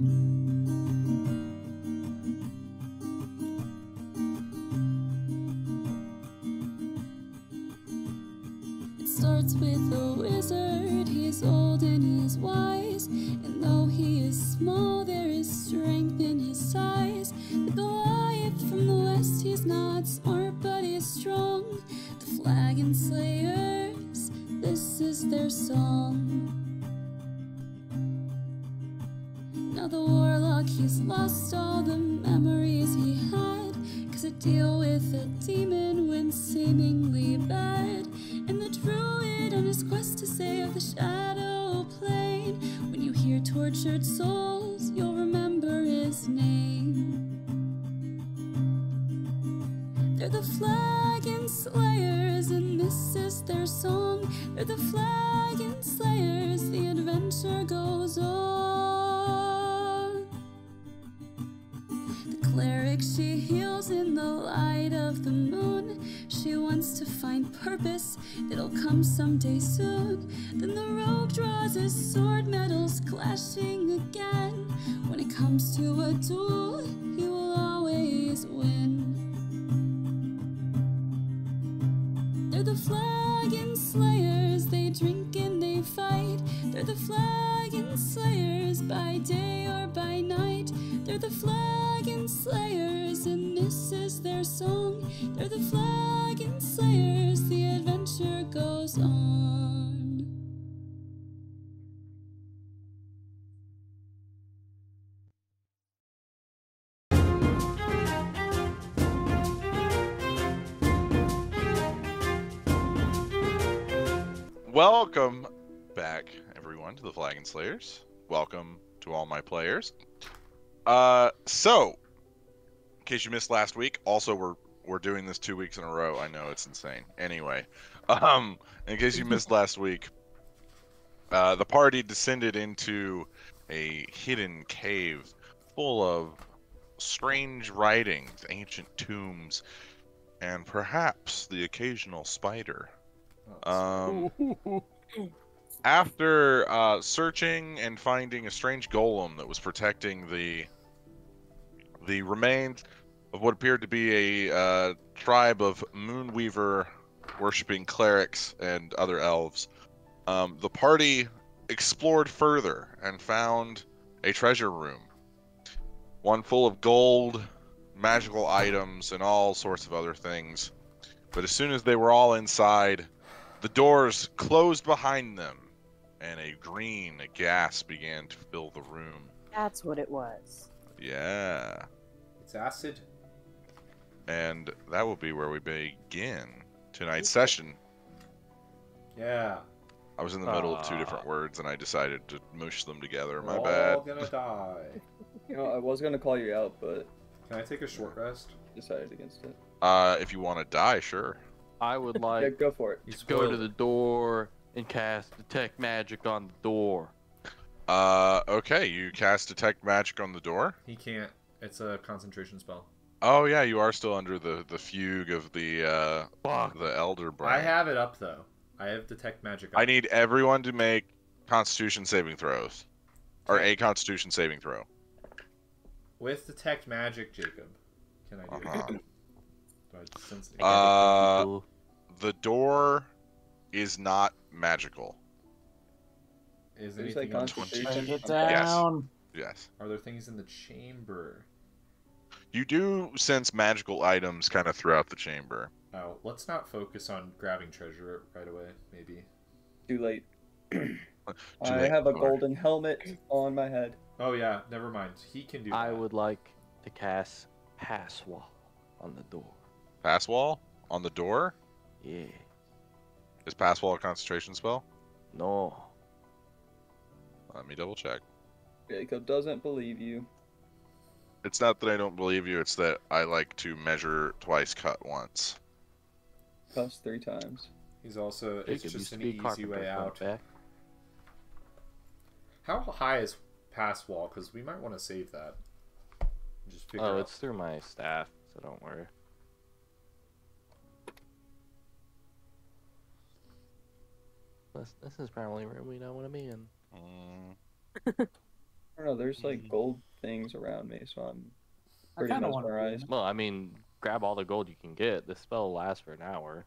It starts with a wizard. He's old and he's wise, and though he is small, there is strength in his size. The Goliath from the west, he's not smart, but he's strong. The Flagon Slayers, this is their song. Now the warlock, he's lost all the memories he had, 'cause to deal with a demon went seemingly bad. And the druid on his quest to save the shadow plane, when you hear tortured souls, you'll remember his name. They're the Flagon Slayers, and this is their song. They're the Flagon Slayers, the adventure goes on. The cleric, she heals in the light of the moon. She wants to find purpose, it'll come someday soon. Then the rogue draws his sword, metals clashing again. When it comes to a duel, he will always win. They're the Flagon Slayers, they drink and they fight. They're the Flagon Slayers, by day or by night. They're the Flagon Slayers, and this is their song. They're the Flagon Slayers, the adventure goes on. Welcome back, everyone, to the Flagon Slayers. Welcome to all my players. So, in case you missed last week, also we're doing this 2 weeks in a row. I know it's insane. Anyway, in case you missed last week, the party descended into a hidden cave full of strange writings, ancient tombs, and perhaps the occasional spider. After searching and finding a strange golem that was protecting the remains of what appeared to be a tribe of Moonweaver worshipping clerics and other elves, the party explored further and found a treasure room, one full of gold, magical items, and all sorts of other things. But as soon as they were all inside, the doors closed behind them, and a gas began to fill the room. That's what it was. Yeah. It's acid. And that will be where we begin tonight's session. Yeah. I was in the middle of two different words, and I decided to mush them together. My We're bad. all gonna die. You know, I was gonna call you out, but Can I take a short rest? decided against it. If you want to die, sure. I would Yeah, like go for it. to go to the door and cast Detect Magic on the door. Okay, you cast Detect Magic on the door? He can't. It's a concentration spell. Oh yeah, you are still under the fugue of the Elder Brain. I have it up though. I have detect magic up. I need everyone to make Constitution saving throws. Or a Constitution saving throw. With detect magic, Jacob. Can I do Uh-huh. it? Do I sense it? The door is not magical. Is Did you anything say in the Constitution? Get down. Yes. Are there things in the chamber? You do sense magical items kind of throughout the chamber. Oh, let's not focus on grabbing treasure right away. Maybe. Too late. Too I late, have a Lord. golden helmet on my head. Oh yeah, never mind. He can do that. I would like to cast Pass Wall on the door. Pass wall on the door? Yeah. Is pass wall a concentration spell? No. Let me double check. Jacob doesn't believe you. It's not that I don't believe you, it's that I like to measure twice, cut once. Plus 3 times. He's also. Jacob It's just used to an be a easy carpenter, way fun out. fact. How high is pass wall? Because we might want to save that. Just figure Oh, out. it's through my staff, so don't worry. This is probably where we don't want to be in. I don't know. There's like gold things around me, so I'm I pretty kind of want to. mesmerized. Well, I mean, grab all the gold you can get. This spell will last for an hour.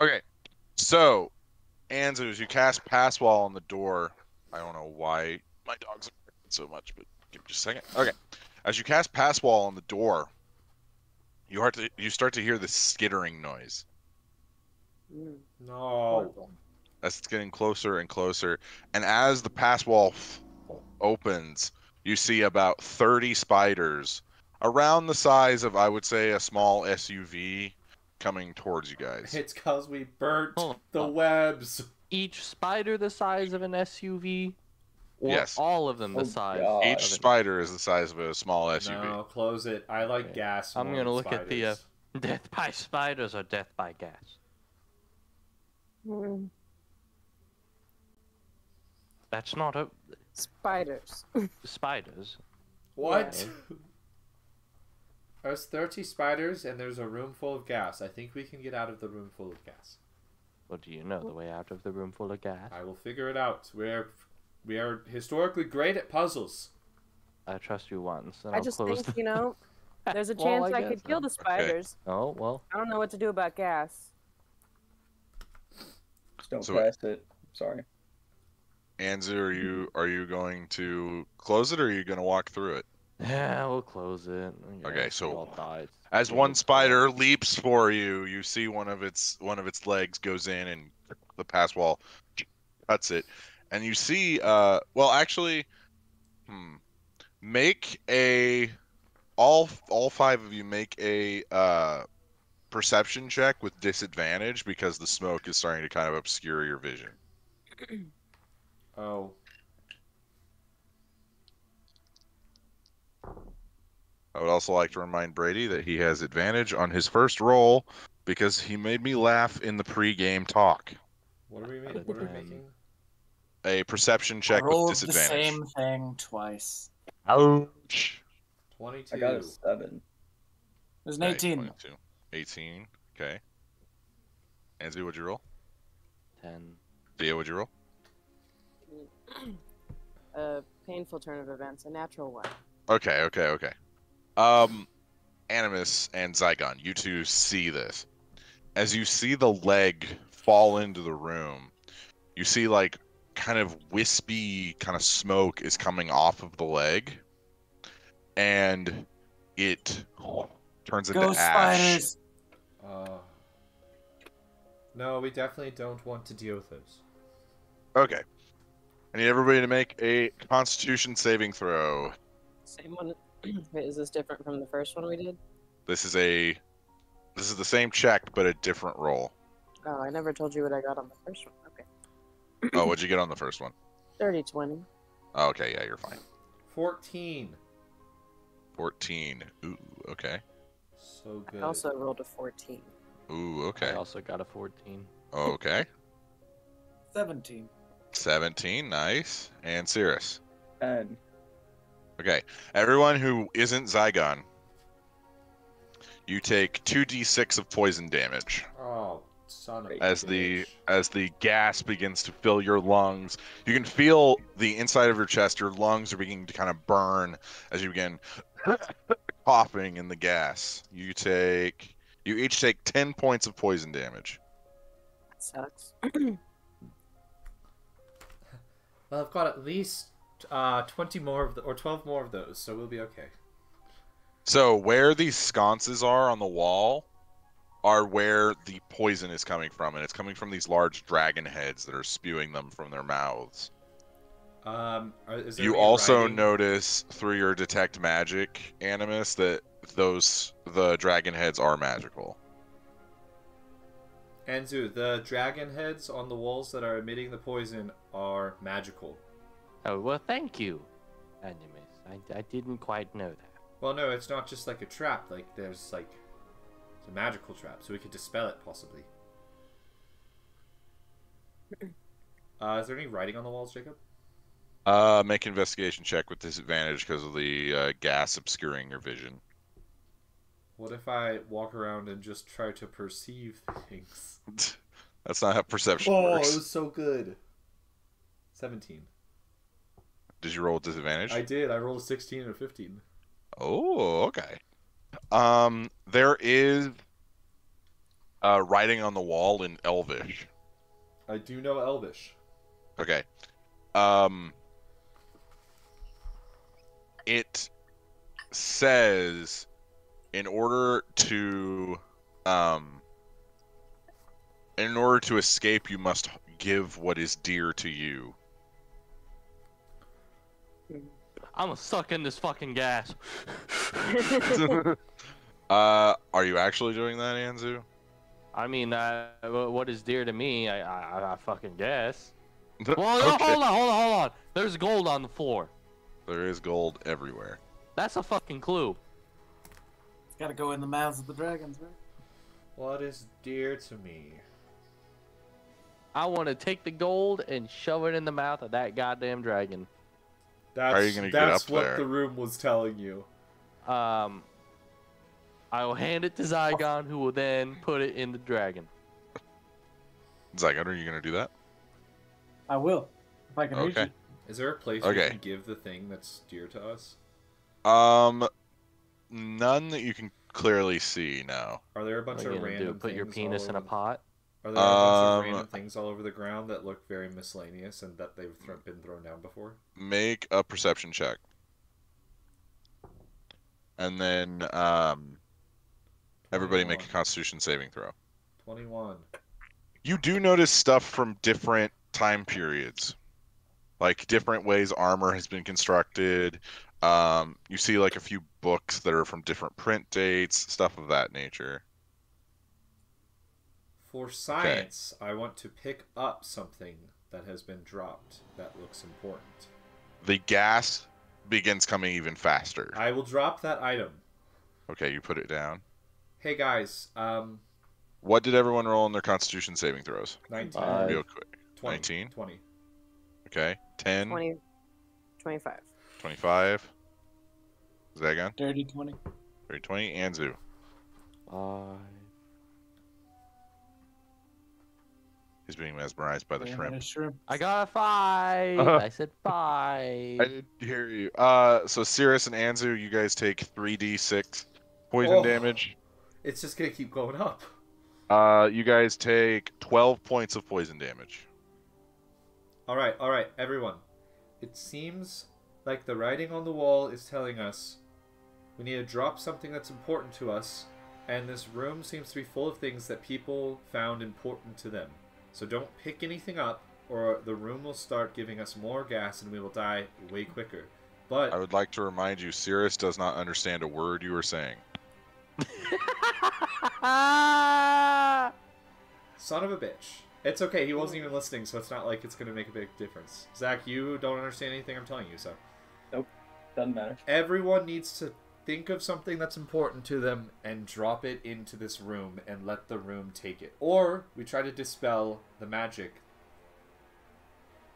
Okay, so Anzu, as you cast Pass Wall on the door, I don't know why my dogs are barking so much, but give me just a second. Okay, as you cast Pass Wall on the door, you start to hear this skittering noise. No. As it's getting closer and closer, and as the pass wall opens, you see about 30 spiders around the size of, I would say, a small SUV coming towards you guys. It's cause we burnt Hold the on. webs. Each spider the size of an SUV? Or Yes. all of them the Oh, size God. Each of an... spider is the size of a small SUV. No, close it. I like Okay. gas. I'm more gonna than look at the spiders. death by spiders or death by gas. That's not a... Spiders. Spiders. What? There's 30 spiders and there's a room full of gas. I think we can get out of the room full of gas. Well, do you know the way out of the room full of gas? I will figure it out. We are historically great at puzzles. I trust you once, and I I'll just close think, the... there's a Well, chance I guess could kill so. the spiders. Oh, well. I don't know what to do about gas. Just don't So- pass it. Sorry. Anzu, are you going to close it, or are you going to walk through it? Yeah, we'll close it. Okay, we so all died. As Yeah, one we'll spider leaps for you, you see one of its legs goes in, and the pass wall cuts it, and you see well, actually, make a all five of you make a perception check with disadvantage, because the smoke is starting to kind of obscure your vision. Oh. I would also like to remind Brady that he has advantage on his first roll because he made me laugh in the pre-game talk. What are we Out making? of What are we 10. making? A perception I check with rolled the disadvantage. same thing twice. Ouch. 22. I got a 7. It was an Okay, 18. 22. 18. Okay. Anzu, what'd you roll? 10. Dia, what'd you roll? A painful turn of events, a natural one. Okay. Animus and Zaigon, you two see this. As you see the leg fall into the room, you see like kind of wispy kind of smoke is coming off of the leg, and it turns into Go ash. spiders! No, we definitely don't want to deal with those. Okay. I need everybody to make a Constitution saving throw. Same one. Wait, is this different from the first one we did? This is the same check but a different roll. Oh, I never told you what I got on the first one. Okay. Oh, what'd you get on the first one? 30-20. Oh, okay, yeah, you're fine. 14. 14. Ooh, okay. So good. I also rolled a 14. Ooh, I okay. also got a 14. Okay. 17. 17, nice. And Cirrus. 10. Okay. Everyone who isn't Zaigon, you take 2d6 of poison damage Oh, son of a as the bitch. gas begins to fill your lungs. You can feel the inside of your chest. Your lungs are beginning to kind of burn as you begin coughing in the gas. You each take 10 points of poison damage. That sucks. Well, I've got at least 20 more of or 12 more of those, so we'll be okay. So where these sconces are on the wall are where the poison is coming from, and it's coming from these large dragon heads that are spewing them from their mouths. Is there You any also writing? notice through your detect magic, Animus, that the dragon heads are magical. Anzu, the dragon heads on the walls that are emitting the poison are magical. Oh, well, thank you, Animus. I didn't quite know that. Well, no, it's not just like a trap. Like, there's like... It's a magical trap, so we could dispel it, possibly. Is there any writing on the walls, Jacob? Make an investigation check with disadvantage because of the gas obscuring your vision. What if I walk around and just try to perceive things? That's not how perception Oh, it works. was so good. 17. Did you roll with disadvantage? I did. I rolled a 16 and a 15. Oh, okay. There is writing on the wall in Elvish. I do know Elvish. Okay. It says in order to escape, you must give what is dear to you. I'm gonna suck in this fucking gas. Are you actually doing that, Anzu? I mean, what is dear to me, I fucking guess. Well, no, Okay. hold on. There's gold on the floor. There is gold everywhere. That's a fucking clue. It's gotta go in the mouths of the dragons, right? What is dear to me? I want to take the gold and shove it in the mouth of that goddamn dragon. That's, you gonna get that's up what there? the room was telling you. I will hand it to Zaigon, who will then put it in the dragon. Zaigon, are you gonna do that? I will. If I can reach Okay. it. Is there a place Okay. we can give the thing that's dear to us? None that you can clearly see. No. Are there a bunch What are you of gonna do? random Put your things penis all in a over- pot? Are there a bunch of Um, random things all over the ground that look very miscellaneous and that they've been thrown down before? Make a perception check. And then everybody make a 21. Constitution saving throw. 21. You do notice stuff from different time periods, like different ways armor has been constructed. You see like a few books that are from different print dates, stuff of that nature. For science, I want to pick up something that has been dropped that looks important. The gas begins coming even faster. I will drop that item. Okay, you put it down. Hey guys, What did everyone roll in their Constitution saving throws? 19, Real quick. 20, 19. 20. Okay. 10, 20, 25. 25. Zaigon, Dirty 20. 30, 20, Anzu. 5. He's being mesmerized by the Yeah, shrimp. that is shrimp. I got a 5. I said 5. I didn't hear you. So Cirrus and Anzu, you guys take 3d6 poison Oh. damage. It's just gonna keep going up. You guys take 12 points of poison damage. Alright, everyone. It seems like the writing on the wall is telling us we need to drop something that's important to us, and this room seems to be full of things that people found important to them. So don't pick anything up, or the room will start giving us more gas and we will die way quicker. But I would like to remind you, Cirrus does not understand a word you are saying. son of a bitch. It's okay, he wasn't even listening, so it's not like it's gonna make a big difference. Zach, you don't understand anything I'm telling you, so. Doesn't matter. Everyone needs to think of something that's important to them and drop it into this room and let the room take it. Or we try to dispel the magic,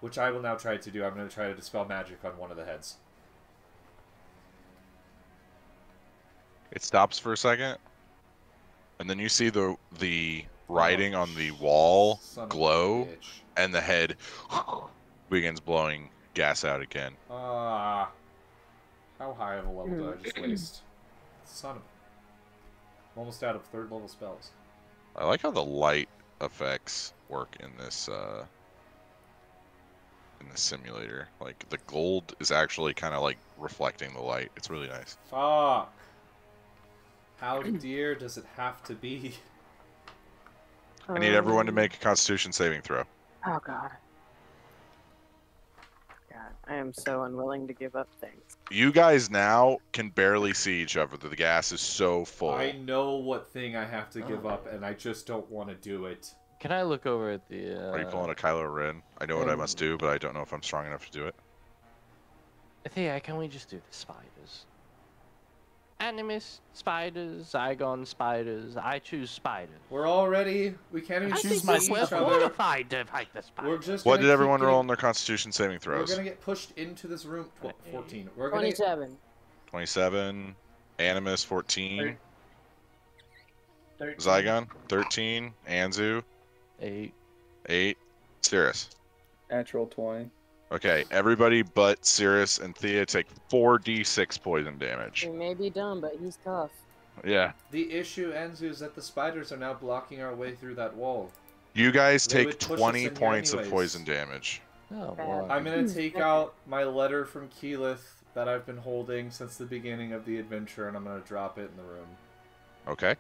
which I will now try to do. I'm going to try to dispel magic on one of the heads. It stops for a second, and then you see the writing on the wall Son of a glow, bitch. and the head begins blowing gas out again. Ah. How high of a level did I just waste? Son of... I'm almost out of 3rd level spells. I like how the light effects work in this simulator. Like the gold is actually kind of like reflecting the light. It's really nice. Fuck. How dear does it have to be? I need everyone to make a Constitution saving throw. Oh god. God, I am so unwilling to give up things. You guys now can barely see each other. The gas is so full. I know what thing I have to give up, and I just don't want to do it. Can I look over at the... Are you pulling a Kylo Ren? I know what I must do, but I don't know if I'm strong enough to do it. Thea, can we just do the spiders? Animus spiders, Zaigon spiders. I choose spiders. We're all ready. We can't even I choose think each we're other. qualified to fight the spiders. We're just What gonna did keep everyone roll getting- in their Constitution saving We're throws? gonna get pushed into this room. 14. We're gonna 27. 27. Animus 14. 13. Zaigon 13. Anzu 8. 8. Cirrus. Natural 20. Okay, everybody but Cirrus and Thea take 4d6 poison damage. He may be dumb, but he's tough. Yeah. The issue, Enzu, is that the spiders are now blocking our way through that wall. You guys They take would push us 20 in here points of anyways. poison damage. Oh, Bad. well, I'm gonna take out my letter from Keyleth that I've been holding since the beginning of the adventure, and I'm gonna drop it in the room. Okay.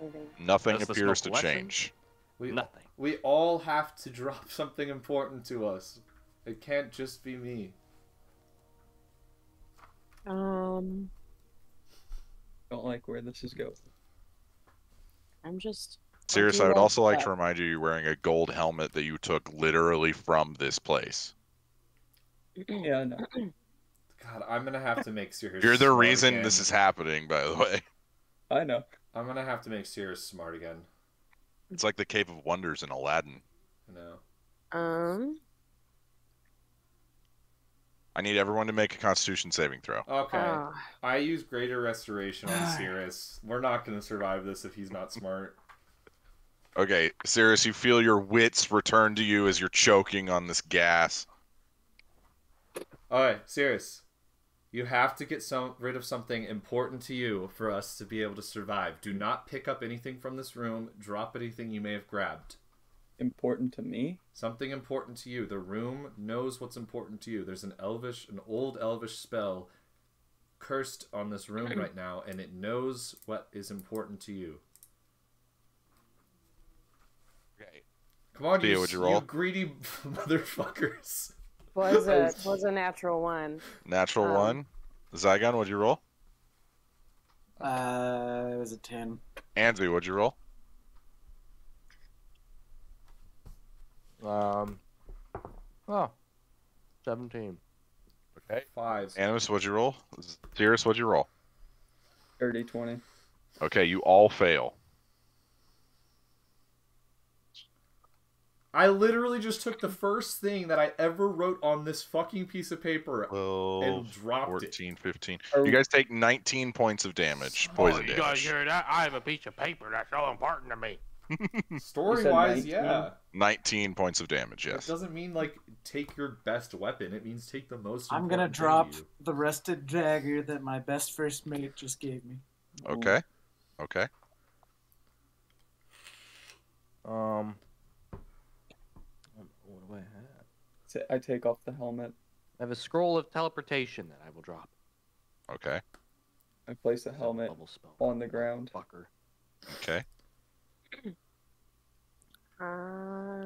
Okay. Nothing Does the appears to smoke lessen? change. nothing. We all have to drop something important to us. It can't just be me. Um, Don't like where this is going. I'm just. Cirrus, do I would like also like that. to remind you you're wearing a gold helmet that you took literally from this place. Yeah, I know. God, I'm gonna have to make Sirius You're the smart reason again. this is happening, by the way. I know. I'm gonna have to make Sirius smart again. It's like the Cave of Wonders in Aladdin. No. I need everyone to make a Constitution saving throw. Okay. I use Greater Restoration on Sirius. We're not gonna survive this if he's not smart. Okay, Cirrus, you feel your wits return to you as you're choking on this gas. Alright, Sirius. You have to get rid of something important to you for us to be able to survive. Do not pick up anything from this room. Drop anything you may have grabbed. Important to me? Something important to you. The room knows what's important to you. There's an old elvish spell cursed on this room right now, and it knows what is important to you. Okay. Come on, Thea, would you roll? you greedy motherfuckers. Was a natural one. Natural 1. Zaigon, what'd you roll? It was a 10. Andrew, what'd you roll? Oh, 17. Okay. 5. Animus, what'd you roll? Cirrus, what'd you roll? 30, 20. Okay, you all fail. I literally just took the first thing that I ever wrote on this fucking piece of paper 12, and dropped 14, 15. Are You guys take 19 points of damage. Poison you guys damage. hear that? I have a piece of paper that's so important to me. it. Story-wise, 19? yeah. 19 points of damage, It yes. doesn't mean, like, take your best weapon. It means take the most I'm important gonna thing to drop you. the rusted dagger that my best first mate just gave me. Okay. Okay. What do I have? I take off the helmet. I have a scroll of teleportation that I will drop. Okay. I place the It's a helmet bubble spell. on the ground. Fucker. Okay. I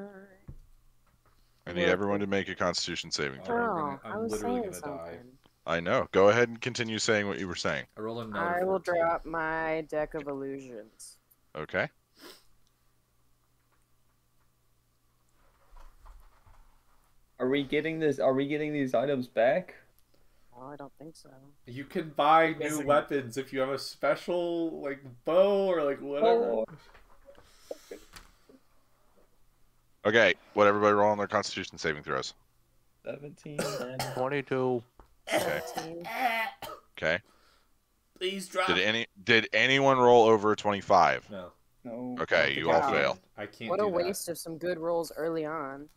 need everyone to make a Constitution saving throw. Oh, I'm I was literally saying gonna die. something. I know. Go ahead and continue saying what you were saying. I roll another I will 14. drop my deck of illusions. Okay. Are we getting this? Are we getting these items back? Oh, I don't think so. You can buy new Guessing. weapons if you have a special, like, bow or, like, whatever. Oh, Okay. What everybody roll on their Constitution saving throws. 17. 22. Okay. 17. Okay. Please drop. Did anyone roll over 25? No. No. Okay, you all Wow. fail. I can't What do a that. waste of some good rolls early on.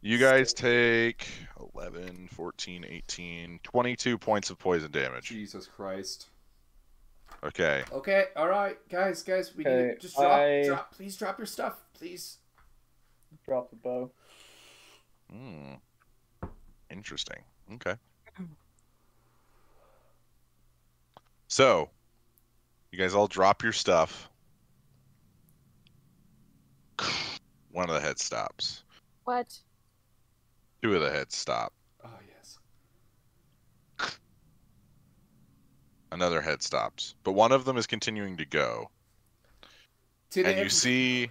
You guys take 11, 14, 18, 22 points of poison damage. Jesus Christ. Okay. Okay, alright, guys, we need Okay, to just please drop your stuff, please. Drop the bow. Interesting. Okay. So, you guys all drop your stuff. One of the heads stops. What? 2 of the heads stop. Oh, yes. Another head stops. But one of them is continuing to go. And you see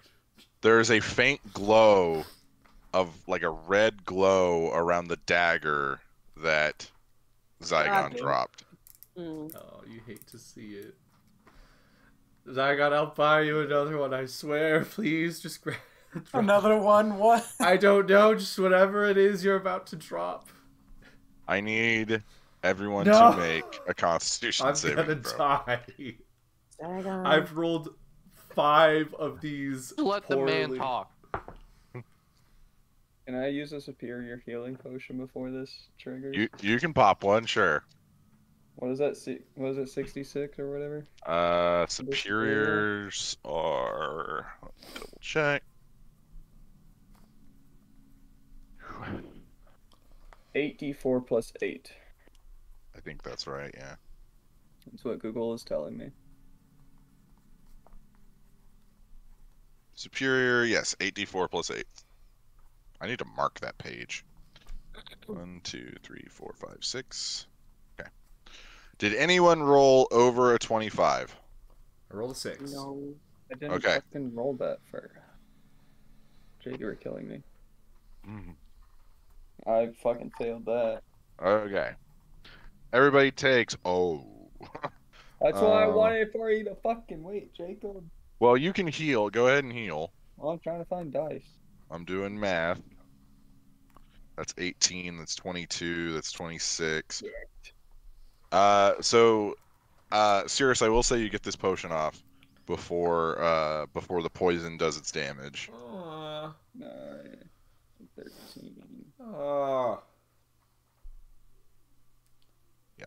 there's a faint glow of like a red glow around the dagger that Zaigon damn. dropped. Mm. Oh, you hate to see it. Zygon, I'll buy you another one, I swear. Please, just grab Another one? What? I don't know, just whatever it is you're about to drop. I need everyone No. to make a Constitution I'm saving gonna throw. die. Zaigon. I've rolled 5 of these Let the man poorly. talk. Can I use a superior healing potion before this triggers? You can pop one, sure. What is that? What is it? 66 or whatever? Superiors are double check. 8d4 plus 8. I think that's right, yeah. That's what Google is telling me. Superior, yes, 8d4 plus 8. I need to mark that page. 1, 2, 3, 4, 5, 6. Okay. Did anyone roll over a 25? I rolled a 6. No. I didn't Okay. fucking roll that for... Jake, you were killing me. I fucking failed that. Okay. Everybody takes... Oh. That's why I wanted for you to fucking wait, Jacob. Well, you can heal. Go ahead and heal. Well, I'm trying to find dice. I'm doing math. That's 18. That's 22. That's 26. Cirrus, I will say you get this potion off before the poison does its damage. 9, 13. Yeah.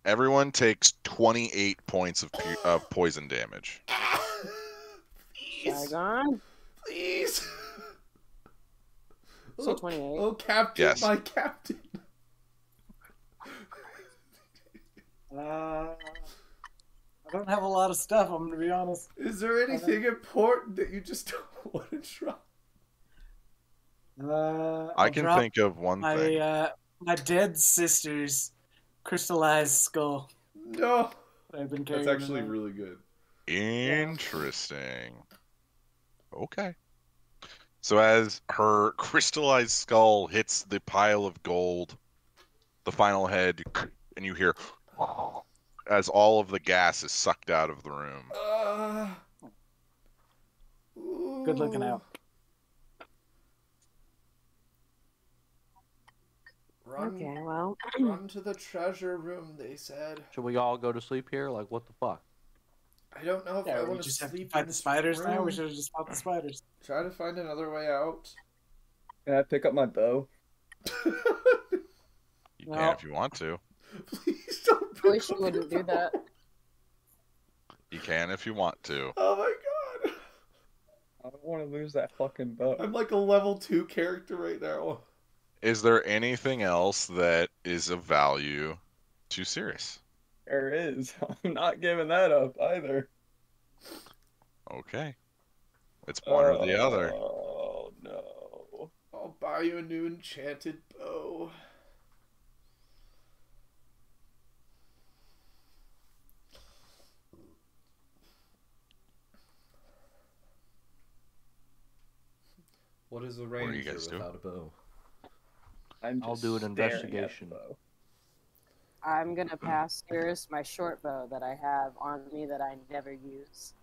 Everyone takes 28 points of poison damage. Zaigon? Please. So 28. Oh, Captain, Yes. my Captain. I don't have a lot of stuff, I'm gonna be honest. Is there anything important that you just don't want to try? I can think of one thing. My dead sister's crystallized skull. No. I've been That's carrying actually around. really good. Interesting. Okay. So as her crystallized skull hits the pile of gold, the final head, and you hear as all of the gas is sucked out of the room. Good looking out. Okay, well. Run to the treasure room, they said. Should we all go to sleep here? Like, what the fuck? I don't know if I Yeah, we want to just have to sleep fight in the this spiders now. room. We should have just fought the spiders. Try to find another way out. Can I pick up my bow? You No. can if you want to. Please don't I pick wish you up wouldn't your do that. You can if you want to. Oh my god. I don't want to lose that fucking bow. I'm like a level 2 character right now. Is there anything else that is of value to Cirrus? There is. I'm not giving that up either. Okay. It's one or the other. Oh no. I'll buy you a new enchanted bow. What is a are you ranger guys doing? without a bow? I'll do an investigation. I'm gonna pass Cirrus my short bow that I have on me that I never use.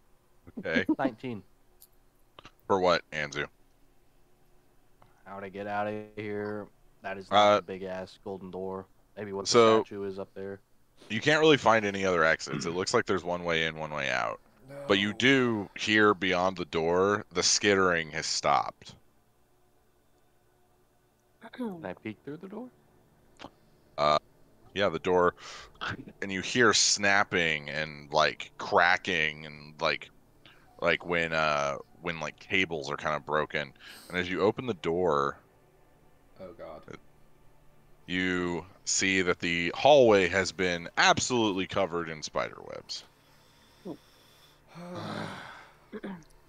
Okay. 19. For what, Anzu? How to get out of here? That is not a big ass golden door. Maybe what the statue is up there. You can't really find any other exits. It looks like there's one way in, one way out. No. But you do hear beyond the door, the skittering has stopped. Can I peek through the door? Yeah, the door, and you hear snapping and like cracking and like when like cables are kind of broken. And as you open the door, Oh god. you see that the hallway has been absolutely covered in spider webs.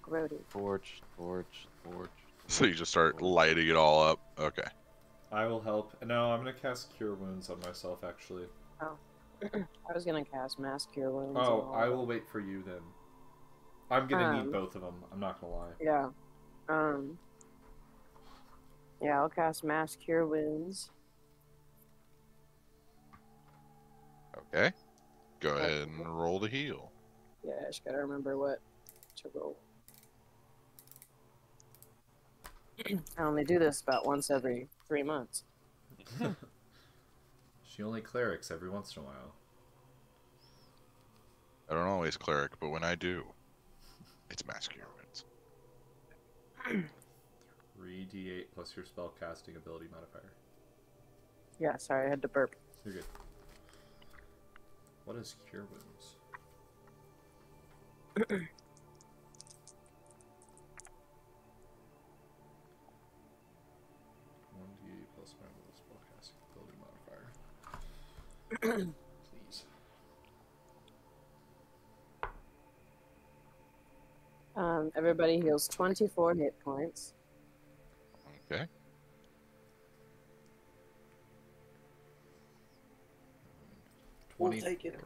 Grody. Torch. So you just start lighting it all up. Okay. I will help. No, I'm gonna cast Cure Wounds on myself, actually. I was gonna cast Mass Cure Wounds. Oh, I will wait for you then. I'm gonna need both of them. I'm not gonna lie. Yeah. Yeah, I'll cast Mass Cure Wounds. Okay. Go ahead and roll to heal. Yeah, I just gotta remember what to roll. I only do this about once every 3 months. She only clerics every once in a while. I don't always cleric, but when I do, it's mass cure wounds. 3d8 plus your spellcasting ability modifier. Yeah, sorry, I had to burp. You're good. What is Cure Wounds? One d8 plus my spellcasting ability modifier. Please. Everybody heals 24 hit points. Okay. We'll take it.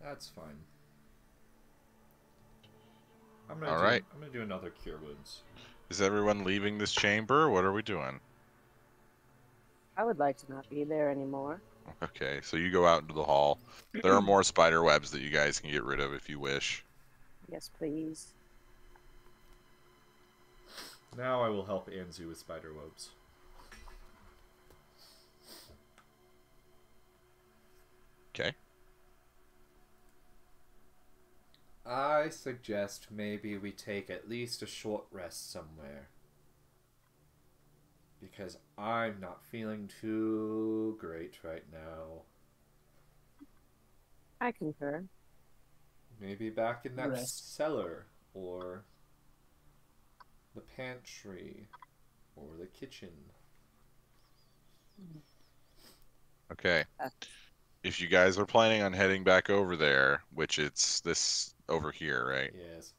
That's fine. I'm All right. I'm gonna do another Cure Wounds. Is everyone leaving this chamber? What are we doing? I would like to not be there anymore. Okay, so you go out into the hall. There are more spider webs that you guys can get rid of if you wish. Yes, please. Now I will help Anzu with spider webs. Okay. I suggest maybe we take at least a short rest somewhere. Because I'm not feeling too great right now. I concur. Maybe back in that Rest. cellar, or the pantry, or the kitchen. Okay. If you guys are planning on heading back over there, which it's this over here, right? Yes.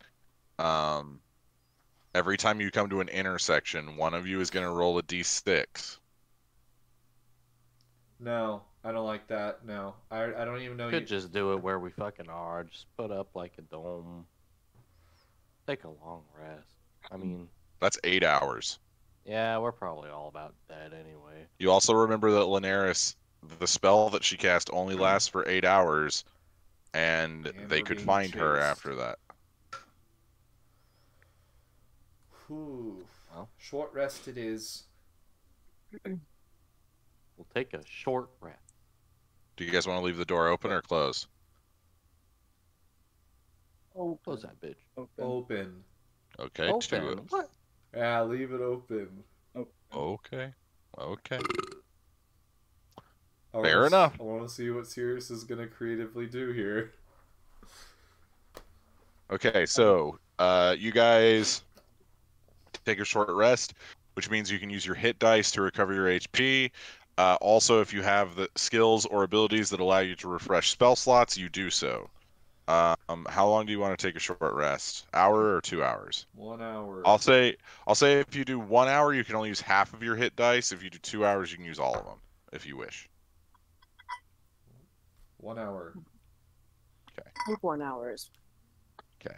Every time you come to an intersection, one of you is going to roll a d6. No, I don't like that. No, I don't even know. Could just do it where we fucking are. Just put up like a dome. Take a long rest. I mean, That's 8 hours. yeah, we're probably all about dead anyway. You also remember that Linares, the spell that she cast only lasts for 8 hours, and And they we're could being find her chased. after that. Whew. Well. Short rest it is. We'll take a short rest. Do you guys want to leave the door open or closed? Close that bitch. Open. Okay. Open. What? Yeah, leave it open. Okay. Okay. I Fair wanna enough. I want to see what Sirius is gonna creatively do here. Okay, so you guys take a short rest, which means you can use your hit dice to recover your HP. Also, if you have the skills or abilities that allow you to refresh spell slots, you do so. How long do you want to take a short rest? Hour or 2 hours? 1 hour. I'll say if you do 1 hour, you can only use half of your hit dice. If you do 2 hours, you can use all of them, if you wish. 1 hour. Take 1 hours. Okay.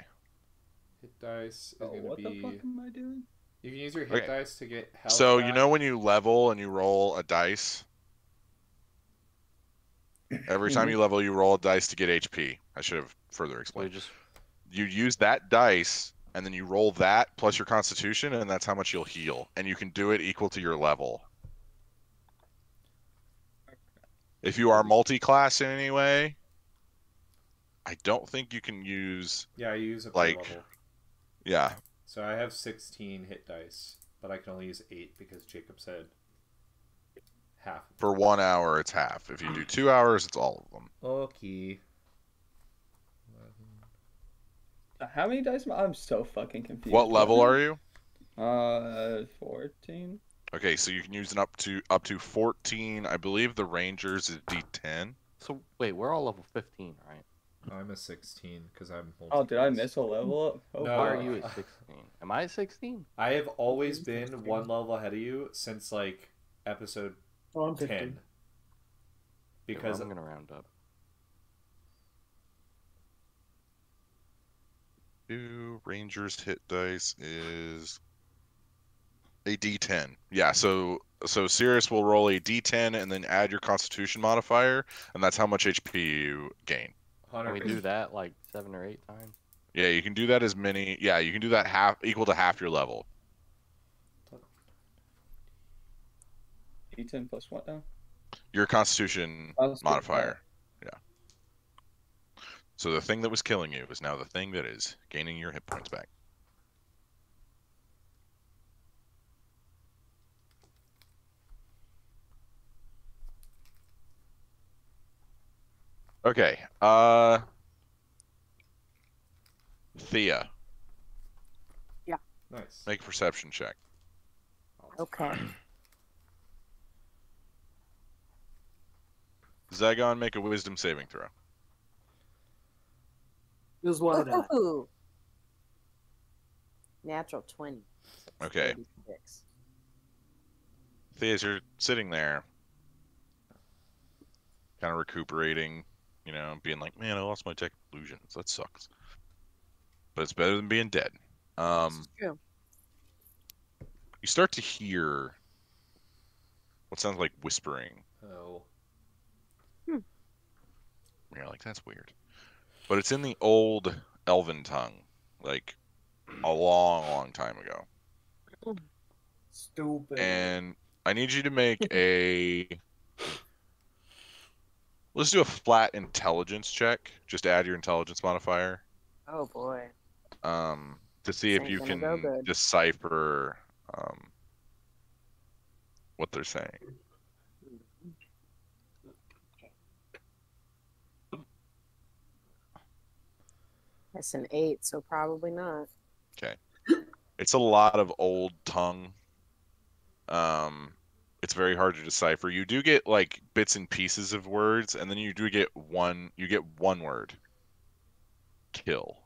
Hit dice is gonna what be. the fuck am I doing? You can use your hit Okay. dice to get health. So back. you know when you level and you roll a dice, every time you level, you roll a dice to get HP. I should have further We explained. just You use that dice, and then you roll that plus your Constitution, and that's how much you'll heal. And you can do it equal to your level. If you are multi-class in any way, I don't think you can use. Yeah, I use it like- per level. Yeah, So I have 16 hit dice, but I can only use 8 because Jacob said half. for 1 hour it's half. If you do 2 hours, it's all of them. Okay. How many dice? I'm so fucking confused. What level are you? 14. Okay, so you can use an up to 14. I believe the Rangers is D10. so wait. We're all level 15, right? I'm a 16 because I'm. Oh, did I multi-class. miss a level up? Oh, No. Why fuck. are you at 16? Am I at 16? I have always been 1 level ahead of you since like episode Oh, I'm 10. 15. Because I'm gonna round up. Rangers hit dice is a D10. Yeah, so Sirius will roll a D10 and then add your Constitution modifier, and that's how much HP you gain. Can we 100%. do that like 7 or 8 times? Yeah, you can do that as many. Yeah, you can do that equal to half your level. D10 plus what now? Your Constitution Constitution, modifier. So the thing that was killing you is now the thing that is gaining your hit points back. Okay. Thea, Nice. make a perception check. Okay. Zaigon, make a wisdom saving throw. Just one die. Ooh. Natural 20. Okay. 36. Thea, as you're sitting there, kind of recuperating, you know, being like, man, I lost my tech illusions. That sucks. But it's better than being dead. This is true. You start to hear what sounds like whispering. Oh. You're like, that's weird. But it's in the old elven tongue, like a long, long time ago. Stupid. And I need you to make a... Let's do a flat intelligence check. Just add your intelligence modifier. Oh boy. To see if This you ain't gonna go can good. decipher what they're saying. That's an 8, so probably not. Okay. It's a lot of old tongue. It's very hard to decipher. You do get like bits and pieces of words, and then you get one word. Kill.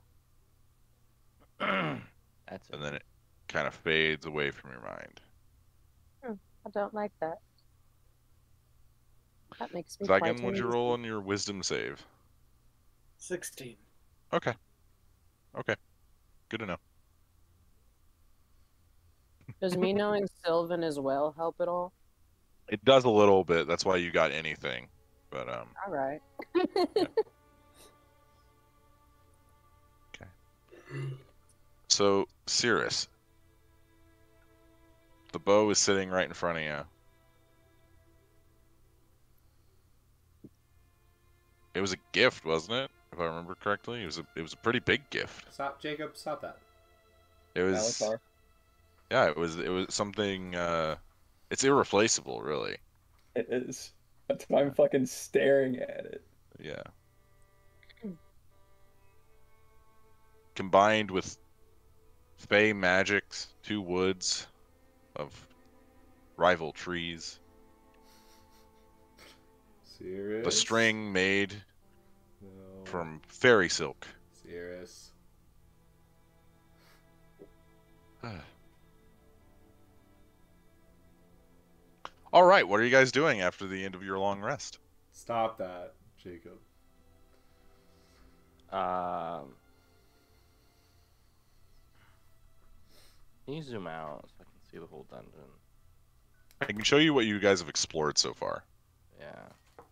That's it. And then it kind of fades away from your mind. I don't like that. That makes me quite Zaigon, would you uneasy. roll on your wisdom save? 16. Okay. Okay. Good to know. Does me knowing Sylvan as well help at all? It does a little bit. That's why you got anything. But All right. So Cirrus, the bow is sitting right in front of you. It was a gift, wasn't it? If I remember correctly, it was a pretty big gift. Stop, Jacob. Stop that. It was Malabar. yeah, it was something. It's irreplaceable, really. It is. That's why I'm fucking staring at it. Yeah. Combined with Fey magics, 2 woods of rival trees, Serious? the string made No. from fairy silk. Serious. All right, what are you guys doing after the end of your long rest? Stop that, Jacob. Can you zoom out so I can see the whole dungeon? I can show you what you guys have explored so far. Yeah.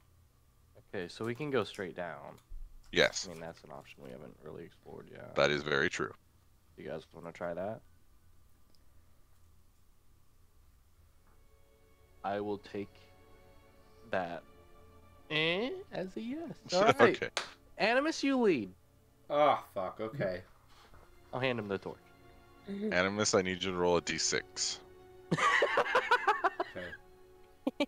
Okay, so we can go straight down. Yes, I mean, that's an option we haven't really explored yet. that is very true. You guys want to try that? I will take that as a yes. All right. Okay. Animus, you lead. Oh, fuck. Okay. I'll hand him the torch. Animus, I need you to roll a d6. Okay.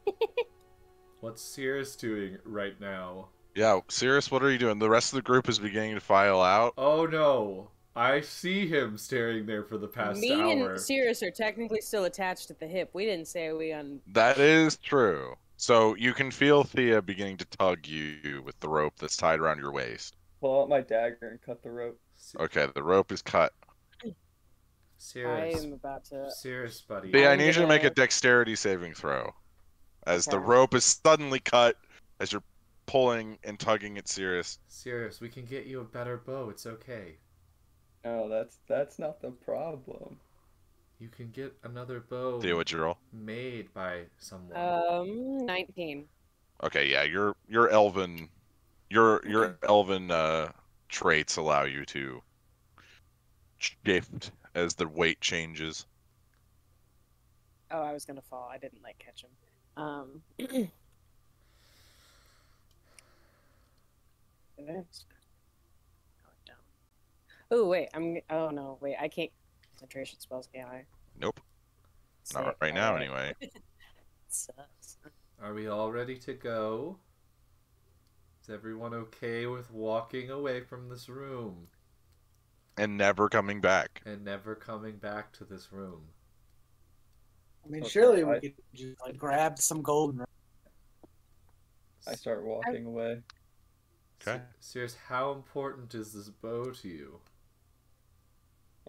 What's Cirrus doing right now? Yeah, Cirrus, what are you doing? The rest of the group is beginning to file out. Oh no. I see him staring there for the past Me hour. and Sirius are technically still attached at the hip. We didn't say we on. That is true. So you can feel Thea beginning to tug you with the rope that's tied around your waist. Pull out my dagger and cut the rope. Okay, the rope is cut. Cirrus. I'm about to. Serious, buddy. Thea, I I'm need you to make a gonna- dexterity saving throw. As the Okay. rope is suddenly cut, as you're pulling and tugging at Cirrus. Serious, we can get you a better bow. It's okay. No, that's not the problem. You can get another bow Thea, what'd you roll? made by someone. 19. Okay, yeah, your elven traits allow you to shift as the weight changes. Oh, I was gonna fall. I didn't like catch him. Oh wait, oh no, wait, I can't concentration spells, can I? Nope. Not Sick, right now, alright. anyway. Sucks. Are we all ready to go? Is everyone okay with walking away from this room And never coming back. and never coming back to this room? I mean, Okay, surely we I- could just like grab some golden. I start walking away. Okay. Serious, how important is this bow to you?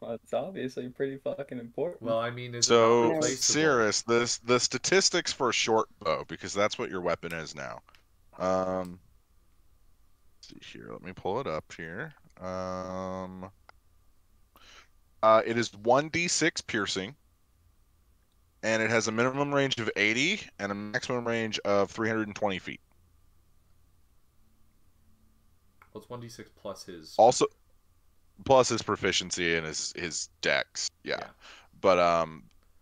Well, it's obviously pretty fucking important. Well, I mean, is it So, not replaceable? Cirrus, the statistics for a short bow, because that's what your weapon is now. Let's see here. Let me pull it up here. It is 1d6 piercing, and it has a minimum range of 80 and a maximum range of 320 feet. Well, it's 1d6 plus his. Also, plus his proficiency and his dex. Yeah. But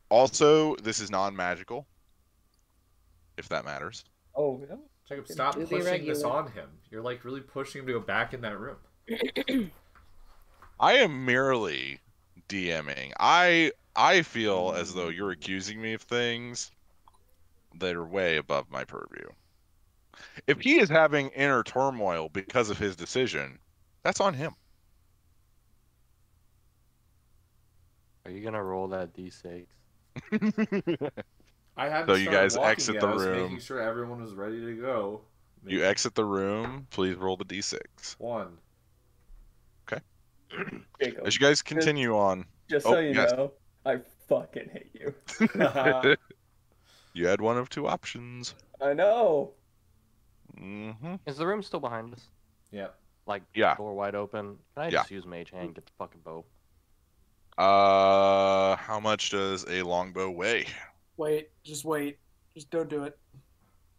also this is non-magical, if that matters. Oh, yeah. Jacob, stop Do the pushing this regular. on him. You're like really pushing him to go back in that room. I am merely DMing. I feel as though you're accusing me of things that are way above my purview. If he is having inner turmoil because of his decision, that's on him. Are you gonna roll that d6? I hadn't So you started guys walking exit yet. the I was room. making sure everyone was ready to go. You exit the room. Please roll the d6. 1. Jacob, As you guys continue on, just Oh, so you yes. know, I fucking hate you. you had one of two options. I know. Mm-hmm. Is the room still behind us? Yep. Like, Yeah. door wide open? Can I Yeah. just use mage hand, get the fucking bow? How much does a longbow weigh? Wait, just wait. Just don't do it.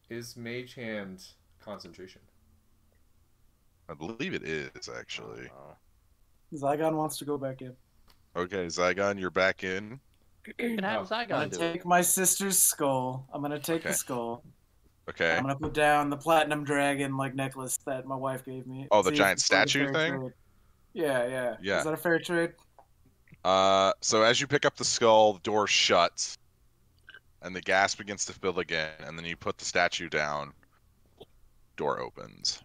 Is Mage Hand concentration? I believe it is, actually. Oh, Zygon wants to go back in. Okay, Zaigon, you're back in. no. Can have Oh, I'm Zaigon gonna do take it. my sister's skull. I'm gonna take Okay. the skull. Okay. I'm gonna put down the platinum dragon like necklace that my wife gave me. Oh, the See if giant it's like a statue fair thing? trade. Yeah. Yeah. Is that a fair trade? So as you pick up the skull, the door shuts, and the gas begins to fill again, and then you put the statue down, door opens.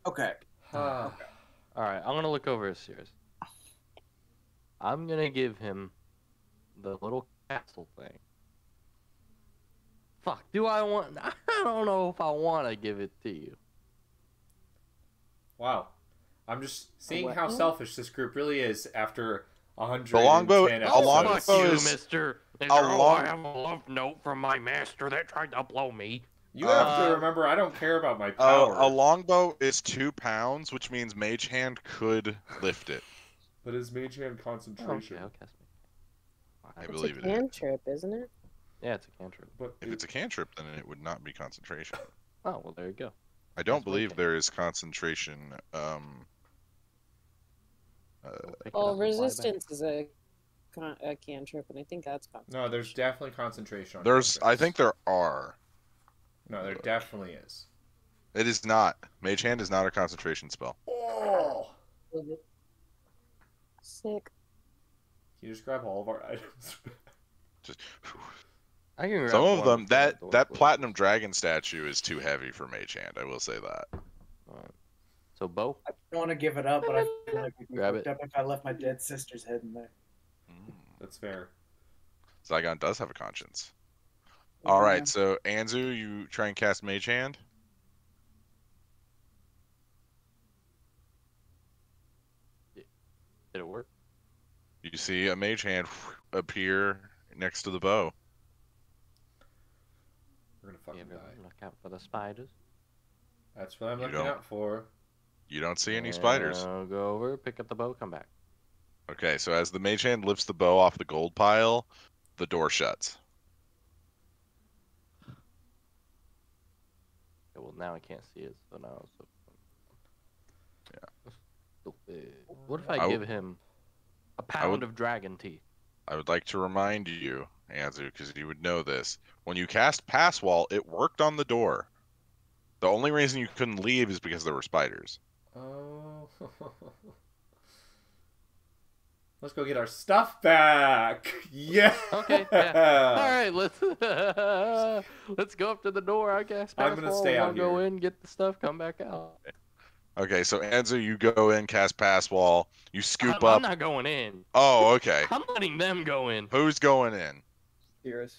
Okay. Alright, I'm gonna look over his series. I'm gonna give him the little castle thing. Fuck, do I want... I don't know if I want to give it to you. Wow. I'm just seeing what how now? selfish this group really is after 110 The longbow- episodes. a Oh, longbow fuck you, is- mister. a I long- have a love note from my master that tried to blow me. You have to remember, I don't care about my Oh, power. a longbow is 2 pounds, which means Mage Hand could lift it. But is Mage Hand concentration? Okay, I'll cast me. I It's believe a it is. cantrip, isn't it? Yeah, it's a cantrip. But If it's a cantrip, then it would not be concentration. Oh, well, there you go. I don't That's my believe thing. there is concentration. Go pick it Oh, up and fly back. resistance is a cantrip, and I think that's no, there's definitely concentration on There's, I cantrips. think there are. No, there definitely is. It is not. Mage Hand is not a concentration spell. Oh! sick. Can you just grab all of our items? Just I can grab some of one them. from That the door that closed. platinum dragon statue is too heavy for Mage Hand. I will say that. Alright. So, Bo? I don't want to give it up, but I feel like we Grab could it. up if I left my dead sister's head in there. That's fair. Zygon does have a conscience. All right, so Anzu, you try and cast Mage Hand. Did it work? You see a Mage Hand appear next to the bow. We're gonna fucking Everyone die. look out for the spiders. That's what I'm You looking don't. out for. You don't see any spiders. I'll go over, pick up the bow, come back. Okay, so as the Mage Hand lifts the bow off the gold pile, the door shuts. Okay, well, now I can't see it, so now it's open. Stupid. What if I, I give him a pound of dragon teeth? I would like to remind you, Anzu, because you would know this. When you cast Pass Wall, it worked on the door. The only reason you couldn't leave is because there were spiders. Oh. Let's go get our stuff back. Yeah. Okay. Yeah. All right. Let's go up to the door. I guess. I'm gonna stay out Go here. in, get the stuff, come back out. Okay, so Enzo, you go in, cast pass wall. You scoop I'm up. not going in. Oh, okay. I'm letting them go in. Who's going in? Cirrus.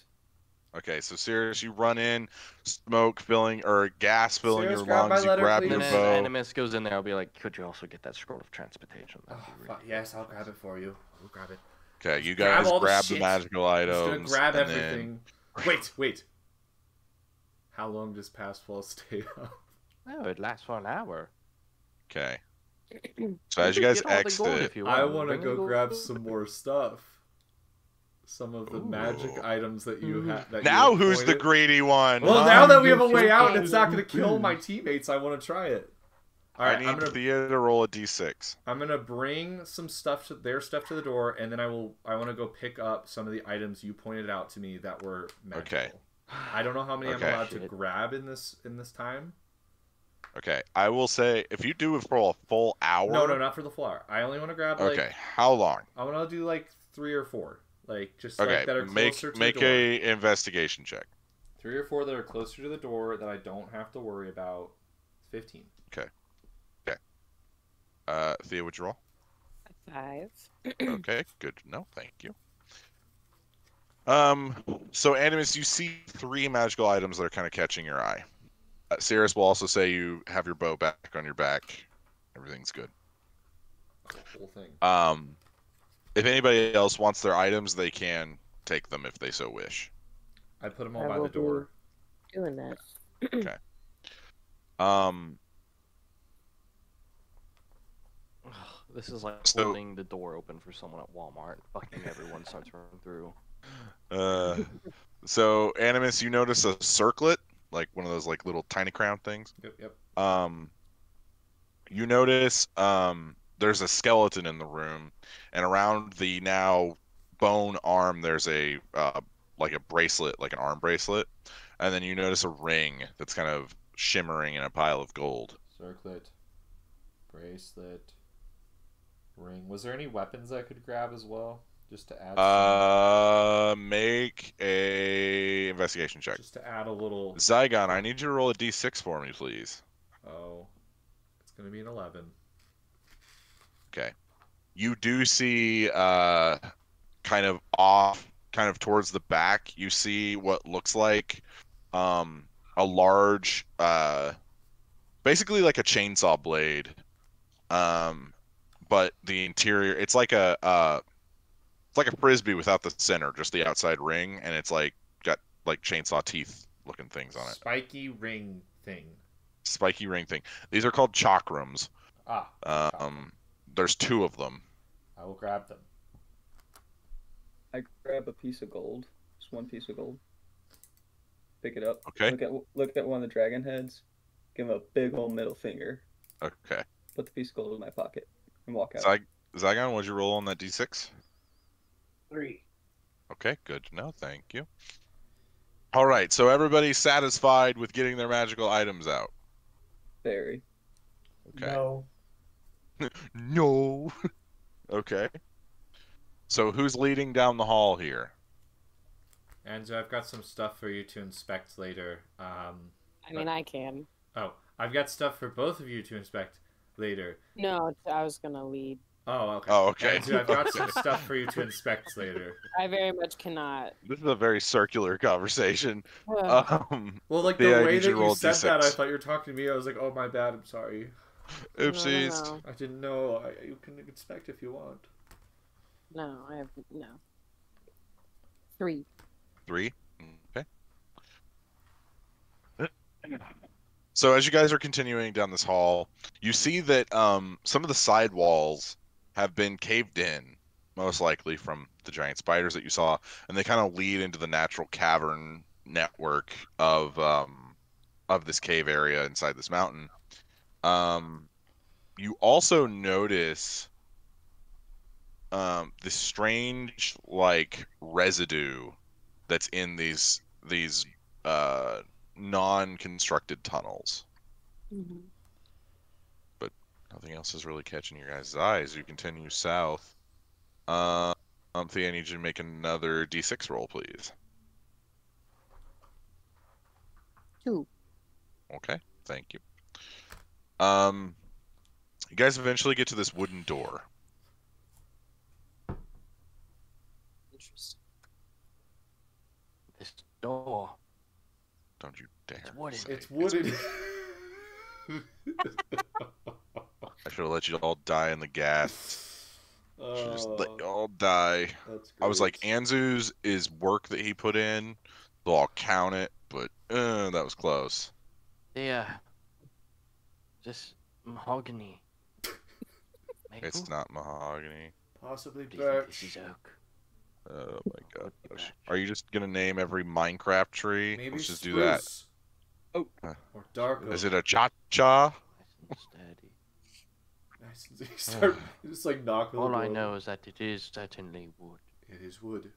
Okay, so Sirius, you run in, smoke filling or gas filling Sirius, your grab my lungs. You letter, grab please. your And then bow. Animus goes in there. I'll be like, could you also get that scroll of transportation? Oh, That'd be fuck, really yes, I'll grab it for you. We'll grab it. Okay, you Grab guys all the grab the shit. magical I'm items. just gonna grab and everything. Wait. How long does Passwall stay up? Oh, it lasts for an hour. Okay. So as you guys Get all the gold exit, if you I want. want to Bring go the grab gold. some more stuff. Some of the magic Ooh. items that you have. now who's the greedy one? Well, huh? now that we have a way out and it's not going to kill my teammates, I want to try it. All I right, need Thea to roll a d6. I'm gonna bring some stuff to their stuff to the door, and then I want to go pick up some of the items you pointed out to me that were magical. Okay. I don't know how many Okay. I'm allowed to Shit. grab in this time. Okay, I will say if you do it for a full hour. No, not for the floor. I only want to grab like. Okay, how long? I want to do like 3 or 4, like just Okay, like that are closer to make the door. a investigation check. 3 or 4 that are closer to the door that I don't have to worry about. 15. Thea, would you roll? 5. Okay, good to know. Thank you. So Animus, you see 3 magical items that are kind of catching your eye. Sirius will also say you have your bow back on your back. Everything's good. The whole thing. If anybody else wants their items, they can take them if they so wish. I put them all I by will the door. Doing that. This is like So- holding the door open for someone at Walmart. Fucking everyone starts running through. So Animus, you notice a circlet, like one of those like little tiny crown things. Yep. You notice there's a skeleton in the room, and around the now bone arm there's a like a bracelet, like an arm bracelet, and then you notice a ring that's kind of shimmering in a pile of gold. Circlet, bracelet, ring. Was there any weapons I could grab as well, just to add? Make a investigation check. Just to add a little. Zaigon, I need you to roll a d6 for me, please. Oh, it's gonna be an 11. Okay. You do see kind of off, kind of towards the back, you see what looks like a large basically like a chainsaw blade. But the interior, it's like a frisbee without the center, just the outside ring, and it's like got like chainsaw teeth looking things on it. Spiky ring thing. Spiky ring thing. These are called chakrams. Ah. There's 2 of them. I will grab them. I grab a piece of gold. Just one piece of gold. Pick it up. Okay. Look at one of the dragon heads. Give him a big old middle finger. Okay. Put the piece of gold in my pocket and walk out. Zygon, what'd you roll on that d6? 3. Okay, good to know. Thank you. All right, so everybody's satisfied with getting their magical items out. Very. Okay. No. No. Okay. So who's leading down the hall here? And I've got some stuff for you to inspect later. I mean, I can. Oh, I've got stuff for both of you to inspect later. No, I was gonna lead. Oh, okay. Oh, okay. And I've got some stuff for you to inspect later. I very much cannot. This is a very circular conversation. Well, like Yeah, the I way need that you to roll you said that, I D6. thought you were talking to me. I was like, oh, my bad. I'm sorry. Oopsies. No, I didn't know. You can inspect if you want. no, I have no. 3. 3. Okay. So as you guys are continuing down this hall, you see that some of the side walls have been caved in, most likely from the giant spiders that you saw, and they kind of lead into the natural cavern network of this cave area inside this mountain. You also notice this strange like residue that's in these non-constructed tunnels. Mm-hmm. But nothing else is really catching your guys' eyes. You continue south. Thea, I need you to make another D6 roll, please. 2. Okay, thank you. You guys eventually get to this wooden door. Interesting. This door. Don't you dare. It's wooden. say It's wooden. I should have let you all die in the gas. Should just let you all die. That's I was like, great. Anzu's is work that he put in, so I'll count it, but that was close. Yeah. Just mahogany. It's Maple? not mahogany. Possibly Do you think birch. this is oak? Oh my god. Would be birch. Are you just gonna name every Minecraft tree? Maybe Let's just do that. spruce. Oh. Or dark oak. Is it a cha-cha? Nice and steady. Nice. You start you just like knock on the All door. I know is that it is certainly wood. It is wood.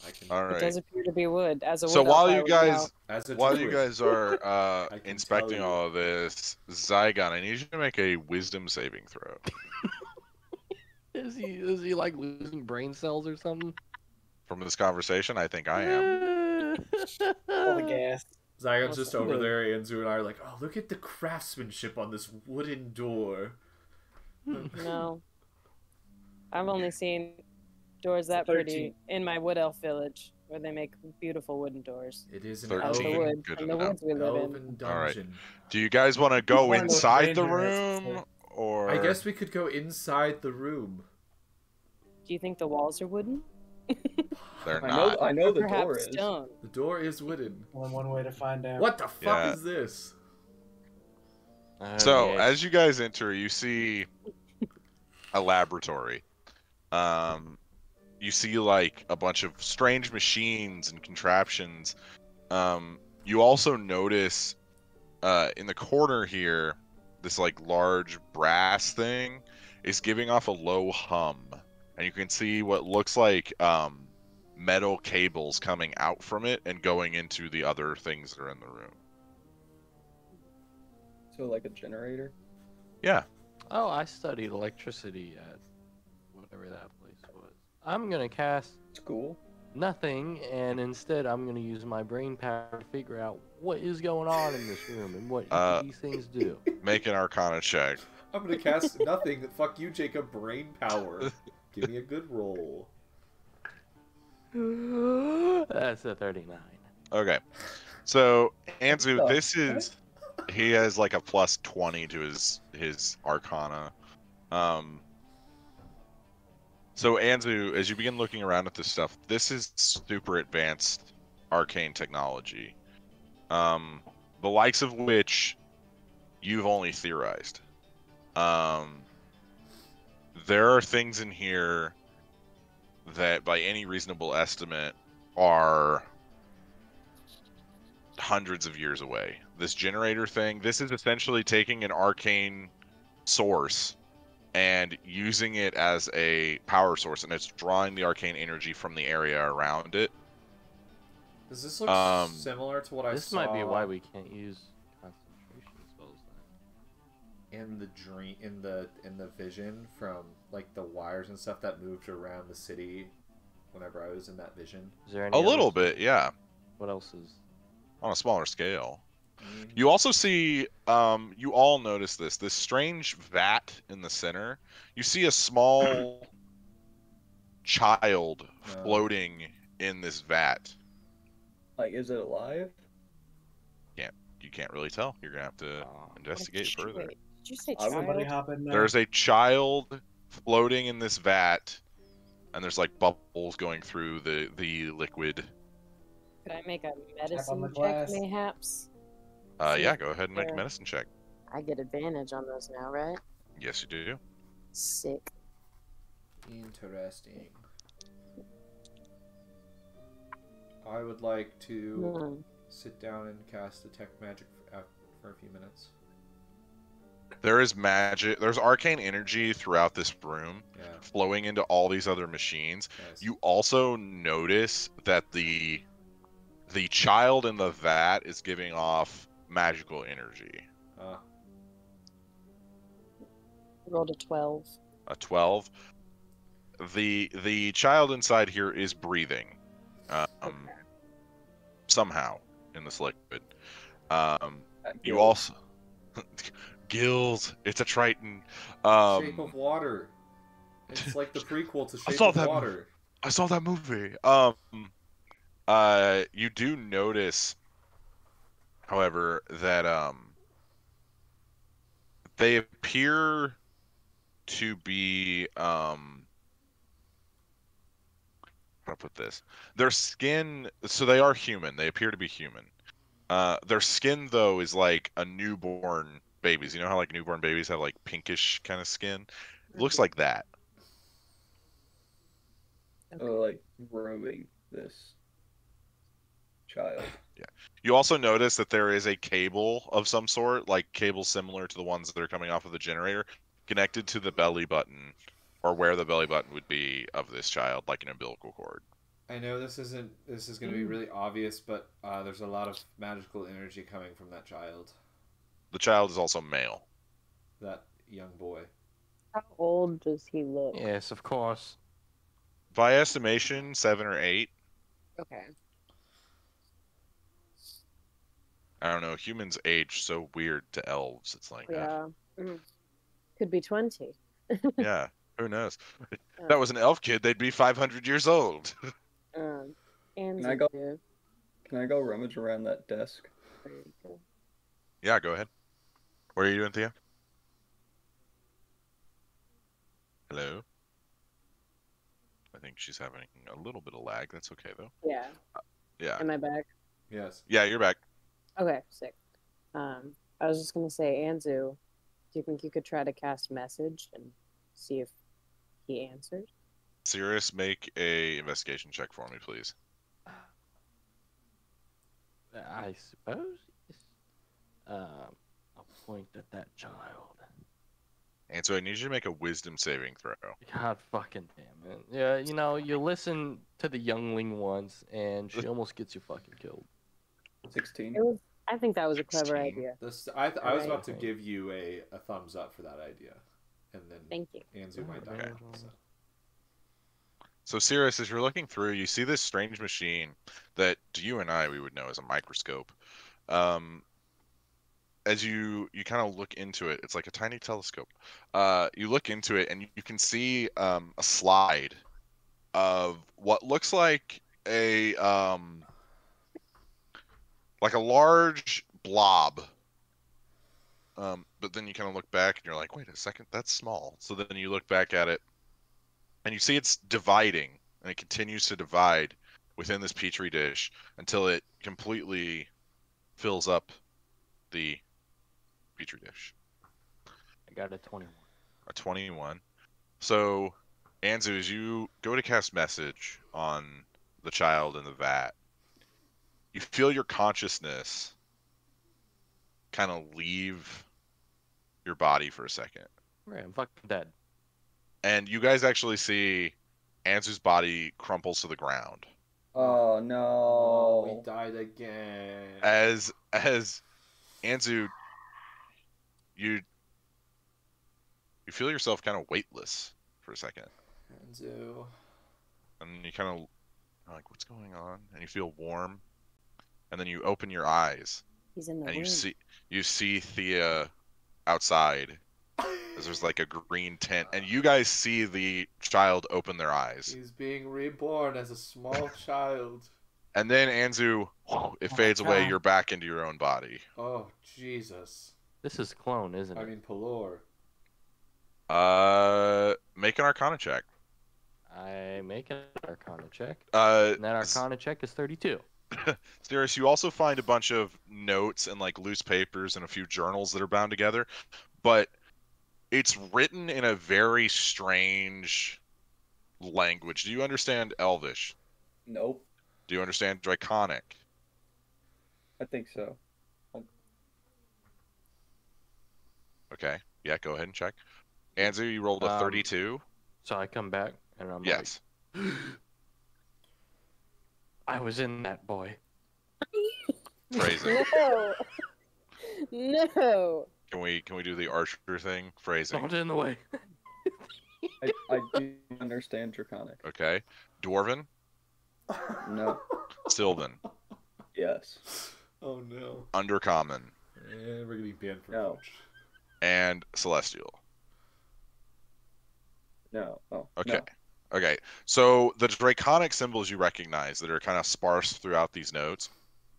I can. All It right. does appear to be wood. As a So wood elf, while I you would guys know. As a while you druid, guys are I can inspecting tell you. all of this, Zaigon, I need you to make a wisdom saving throw. Is he like losing brain cells or something? From this conversation, I think I am. All the gas. Zygon's just over Yeah. there, and Anzu and I are like, oh, look at the craftsmanship on this wooden door. No. I've only seen doors that 13. pretty in my wood elf village, where they make beautiful wooden doors. It is an 13. Out of the Elven, wood, good in the enough. woods we live in. elven All right. dungeon. Do you guys want to go Find those inside the ranger hats, room, so- or I guess we could go inside the room. Do you think the walls are wooden? they're I not? know Or the perhaps door is. stone? The door is wooden. Only one way to find out. What the fuck Yeah. is this? Oh, So yes. as you guys enter, you see a laboratory. You see like a bunch of strange machines and contraptions. You also notice in the corner here, this like large brass thing is giving off a low hum, and you can see what looks like metal cables coming out from it and going into the other things that are in the room. So like a generator. Yeah. Oh, I studied electricity at whatever that place was. I'm gonna cast It's cool. nothing, and instead I'm gonna use my brain power to figure out what is going on in this room and what these things do. Make an Arcana check. I'm gonna cast nothing. Fuck you, Jacob. Brain power. Give me a good roll. That's a 39. Okay. So Anzu, Oh, this is he has like a plus 20 to his Arcana. So Anzu, as you begin looking around at this stuff, this is super advanced arcane technology. The likes of which you've only theorized. There are things in here that by any reasonable estimate are hundreds of years away. This generator thing, this is essentially taking an arcane source and using it as a power source, and it's drawing the arcane energy from the area around it. Does this look similar to what I This saw might be why we can't use concentration spells then. in the dream, in the vision from like the wires and stuff that moved around the city whenever I was in that vision? Is there any A little others? bit, yeah, What else is? on a smaller scale. Mm-hmm. You also see, you all notice this strange vat in the center. You see a small child floating in this vat. Like, is it alive? You can't really tell. You're gonna have to investigate further. Wait, did you say I would- Somebody child? hop in there. There's a child floating in this vat, and there's like bubbles going through the liquid. Could I make a on medicine the check, glass. mayhaps? Yeah, go ahead and make a There. medicine check. I get advantage on those now, right? Yes, you do. Sick. Interesting. I would like to Hmm. sit down and cast detect magic for a few minutes. There is magic. There's arcane energy throughout this room, Yeah. flowing into all these other machines. Nice. You also notice that the child in the vat is giving off magical energy. Rolled a 12. A 12. the child inside here is breathing, Okay. somehow in this liquid. You Gills. also gills. It's a Triton. Shape of Water. It's like the prequel to I Shape saw of that Water. I saw that movie. You do notice, however, that they appear to be how to put this? Their skin, so they are human. They appear to be human. Their skin though is like a newborn baby's. You know how like newborn babies have like pinkish kind of skin? It looks like that. Like grooming this child. You also notice that there is a cable of some sort, like cable similar to the ones that are coming off of the generator, connected to the belly button, or where the belly button would be of this child, like an umbilical cord. I know this is going to be really obvious, but there's a lot of magical energy coming from that child, The child is also male. that young boy. How old does he look? Yes, of course. By estimation, 7 or 8. Okay. I don't know. Humans age so weird to elves. It's like, Yeah. Could be 20. yeah, who knows? If that was an elf kid, they'd be 500 years old. And Can I go? Can I go rummage around that desk? There you go. Yeah, go ahead. What are you doing, Thea? Hello? I think she's having a little bit of lag. That's okay, though. Yeah. Yeah. Am I back? Yes. Yeah, you're back. Okay, sick. I was just gonna say, Anzu, do you think you could try to cast message and see if he answers? Sirius, make a investigation check for me, please. I suppose. I'll point at that child. And so I need you to make a wisdom saving throw. God fucking damn it. Yeah, you know, you listen to the youngling once, and she almost gets you fucking killed. 16. It was. I think that was a clever 16. idea. I was about to give you a thumbs up for that idea, and then Thank you. Anzu might die. Okay. So. So Sirius, as you're looking through, you see this strange machine that to you and I we would know as a microscope. As you kind of look into it, it's like a tiny telescope. You look into it and you can see a slide of what looks like a large blob. But then you kind of look back and you're like, wait a second, that's small. So then you look back at it and you see it's dividing, and it continues to divide within this petri dish until it completely fills up the petri dish. I got a 21. A 21. So, Anzu, as you go to cast message on the child in the vat, you feel your consciousness kind of leave your body for a second. Right, I'm fucking dead. And you guys actually see Anzu's body crumples to the ground. Oh no. We died again. As Anzu, you feel yourself kind of weightless for a second. Anzu. And you kind of like, what's going on? And you feel warm. And then you open your eyes He's in the and room. you see Thea outside. As there's like a green tint, and you guys see the child open their eyes. He's being reborn as a small child. And then Anzu, it fades away. You're back into your own body. Oh, Jesus. This is clone, isn't it? I mean, Pelor. Make an Arcana check. I make an Arcana check. Uh, And that Arcana check is 32. Sirius, you also find a bunch of notes and like loose papers and a few journals that are bound together, but it's written in a very strange language. Do you understand Elvish? Nope. Do you understand Draconic? I think so. Okay. Yeah, go ahead and check. Anzu, you rolled a 32. So I come back, and I'm Yes. like, I was in that boy. Phrasing. No. No. Can we do the archer thing? Phrasing. Don't in the way. I do understand Draconic. Okay. Dwarven, No. Sylvan, Yes. Oh no. Undercommon, And we're gonna be banned from No. Twitch. and Celestial. No. Oh. Okay. No. Okay. So the draconic symbols you recognize that are kind of sparse throughout these notes,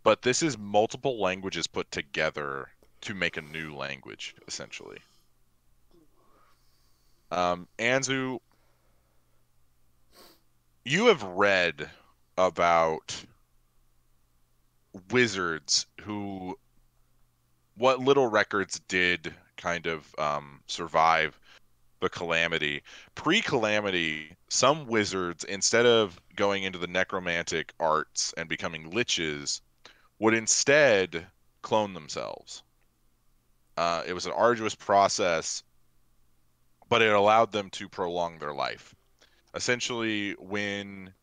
but this is multiple languages put together to make a new language, essentially. Anzu, you have read about wizards who, what little records did kind of survive the calamity. Pre-calamity, some wizards, instead of going into the necromantic arts and becoming liches, would instead clone themselves. It was an arduous process, but it allowed them to prolong their life. Essentially, when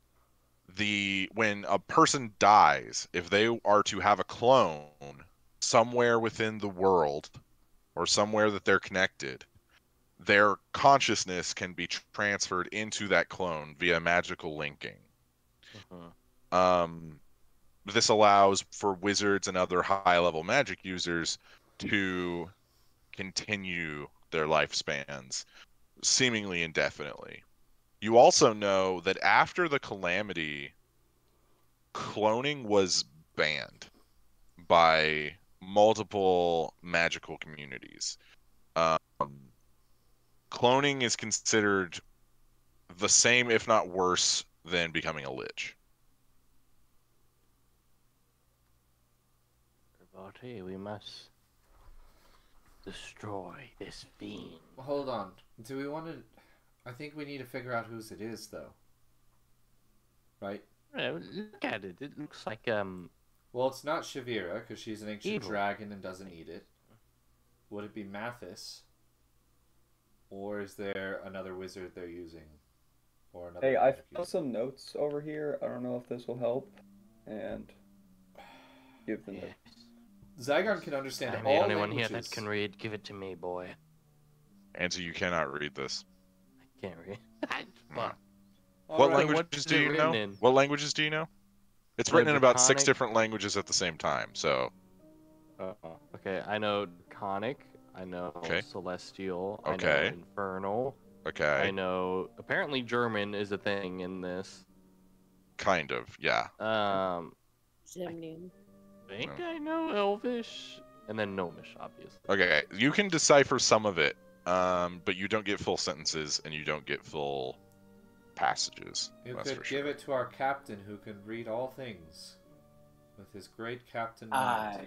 a person dies, if they are to have a clone somewhere within the world or somewhere that they're connected, their consciousness can be transferred into that clone via magical linking. This allows for wizards and other high-level magic users to continue their lifespans seemingly indefinitely. You also know that after the calamity, cloning was banned by multiple magical communities. Cloning is considered the same, if not worse, than becoming a lich. Everybody, we must destroy this fiend. Hold on. Do we want to... I think we need to figure out whose it is, though. Right? Look at it. It looks like, Well, it's not Shavira, because she's an ancient Evil. dragon and doesn't eat it. Would it be Mathis? Or is there another wizard they're using? Or another Hey, I magic found user? some notes over here. I don't know if this will help. And give the notes. Zygon can understand I'm all the only one languages. here that can read. Give it to me, boy. And so you cannot read this. I can't read. What Alright, languages do you written know? in? What languages do you know? It's The written in about 6 Draconic- different languages at the same time, so... Okay, I know Draconic. I know Okay. Celestial. Okay. I know Infernal. Okay. I know. Apparently, German is a thing in this. Kind of, yeah. Gemnian. I think I know Elvish, and then Gnomish, obviously. Okay, you can decipher some of it, but you don't get full sentences, and you don't get full passages. You That's could for sure. give it to our captain who can read all things. With his great captain I. mind.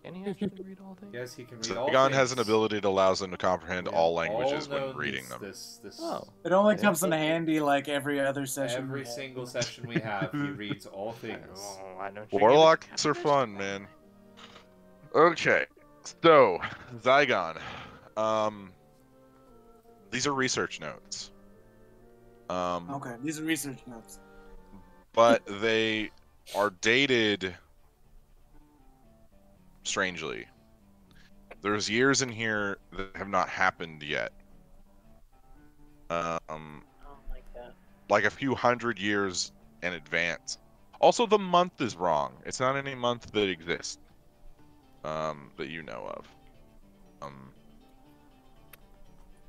Can he actually read all things? Yes, he can read all Zaigon things. has an ability that allows them to comprehend We all have languages known when reading these- them. This, Oh. It only Okay. comes in handy like every other session. Every we have. single session we have, he reads all things. Why don't you Warlocks give it to are Captain fun, West? man. Okay, so Zygon. These are research notes. Okay, these are research notes. But they are dated strangely. There's years in here that have not happened yet. I don't like that. Like a few hundred years in advance. Also, the month is wrong. It's not any month that exists. That you know of.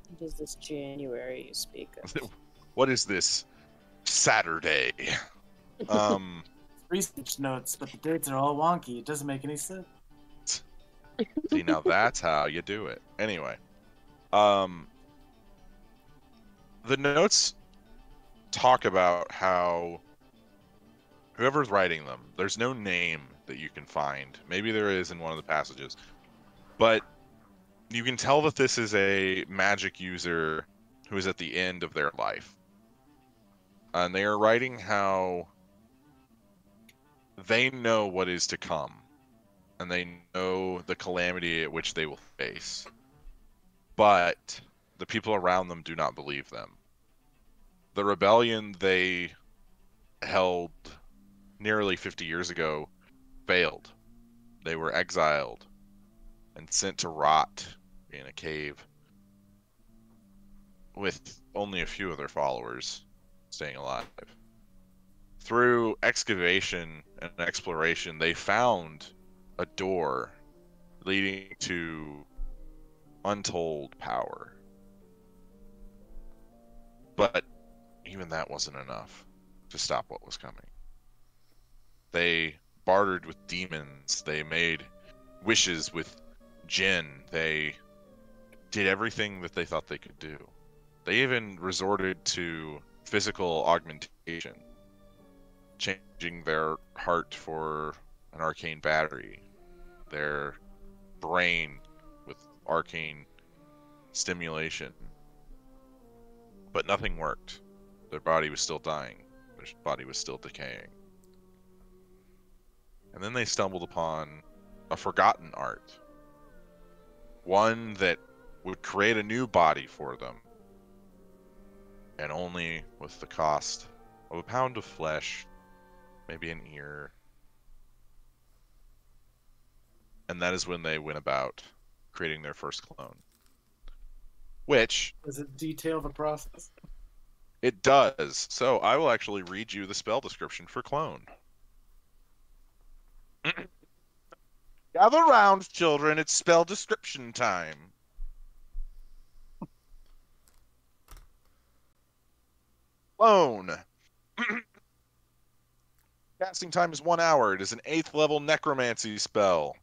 What is this January you speak of? What is this Saturday? Research notes, but the dates are all wonky. It doesn't make any sense. See, now that's how you do it. Anyway, the notes talk about how whoever's writing them, there's no name that you can find. Maybe there is in one of the passages, but you can tell that this is a magic user who is at the end of their life. And they are writing how they know what is to come, and they know the calamity at which they will face. But the people around them do not believe them. The rebellion they held nearly 50 years ago failed. They were exiled and sent to rot in a cave with only a few of their followers staying alive. Through excavation and exploration, they found a door leading to untold power. But even that wasn't enough to stop what was coming. They bartered with demons. They made wishes with jinn. They did everything that they thought they could do. They even resorted to physical augmentation, changing their heart for an arcane battery, their brain with arcane stimulation. But nothing worked. Their body was still dying. Their body was still decaying. And then they stumbled upon a forgotten art. One that would create a new body for them. And only with the cost of a pound of flesh, maybe an ear. And that is when they went about creating their first clone. Which... Does it detail the process? It does. So I will actually read you the spell description for clone. Gather round, children. It's spell description time. Clone. Casting time is 1 hour. It is an 8th level necromancy spell.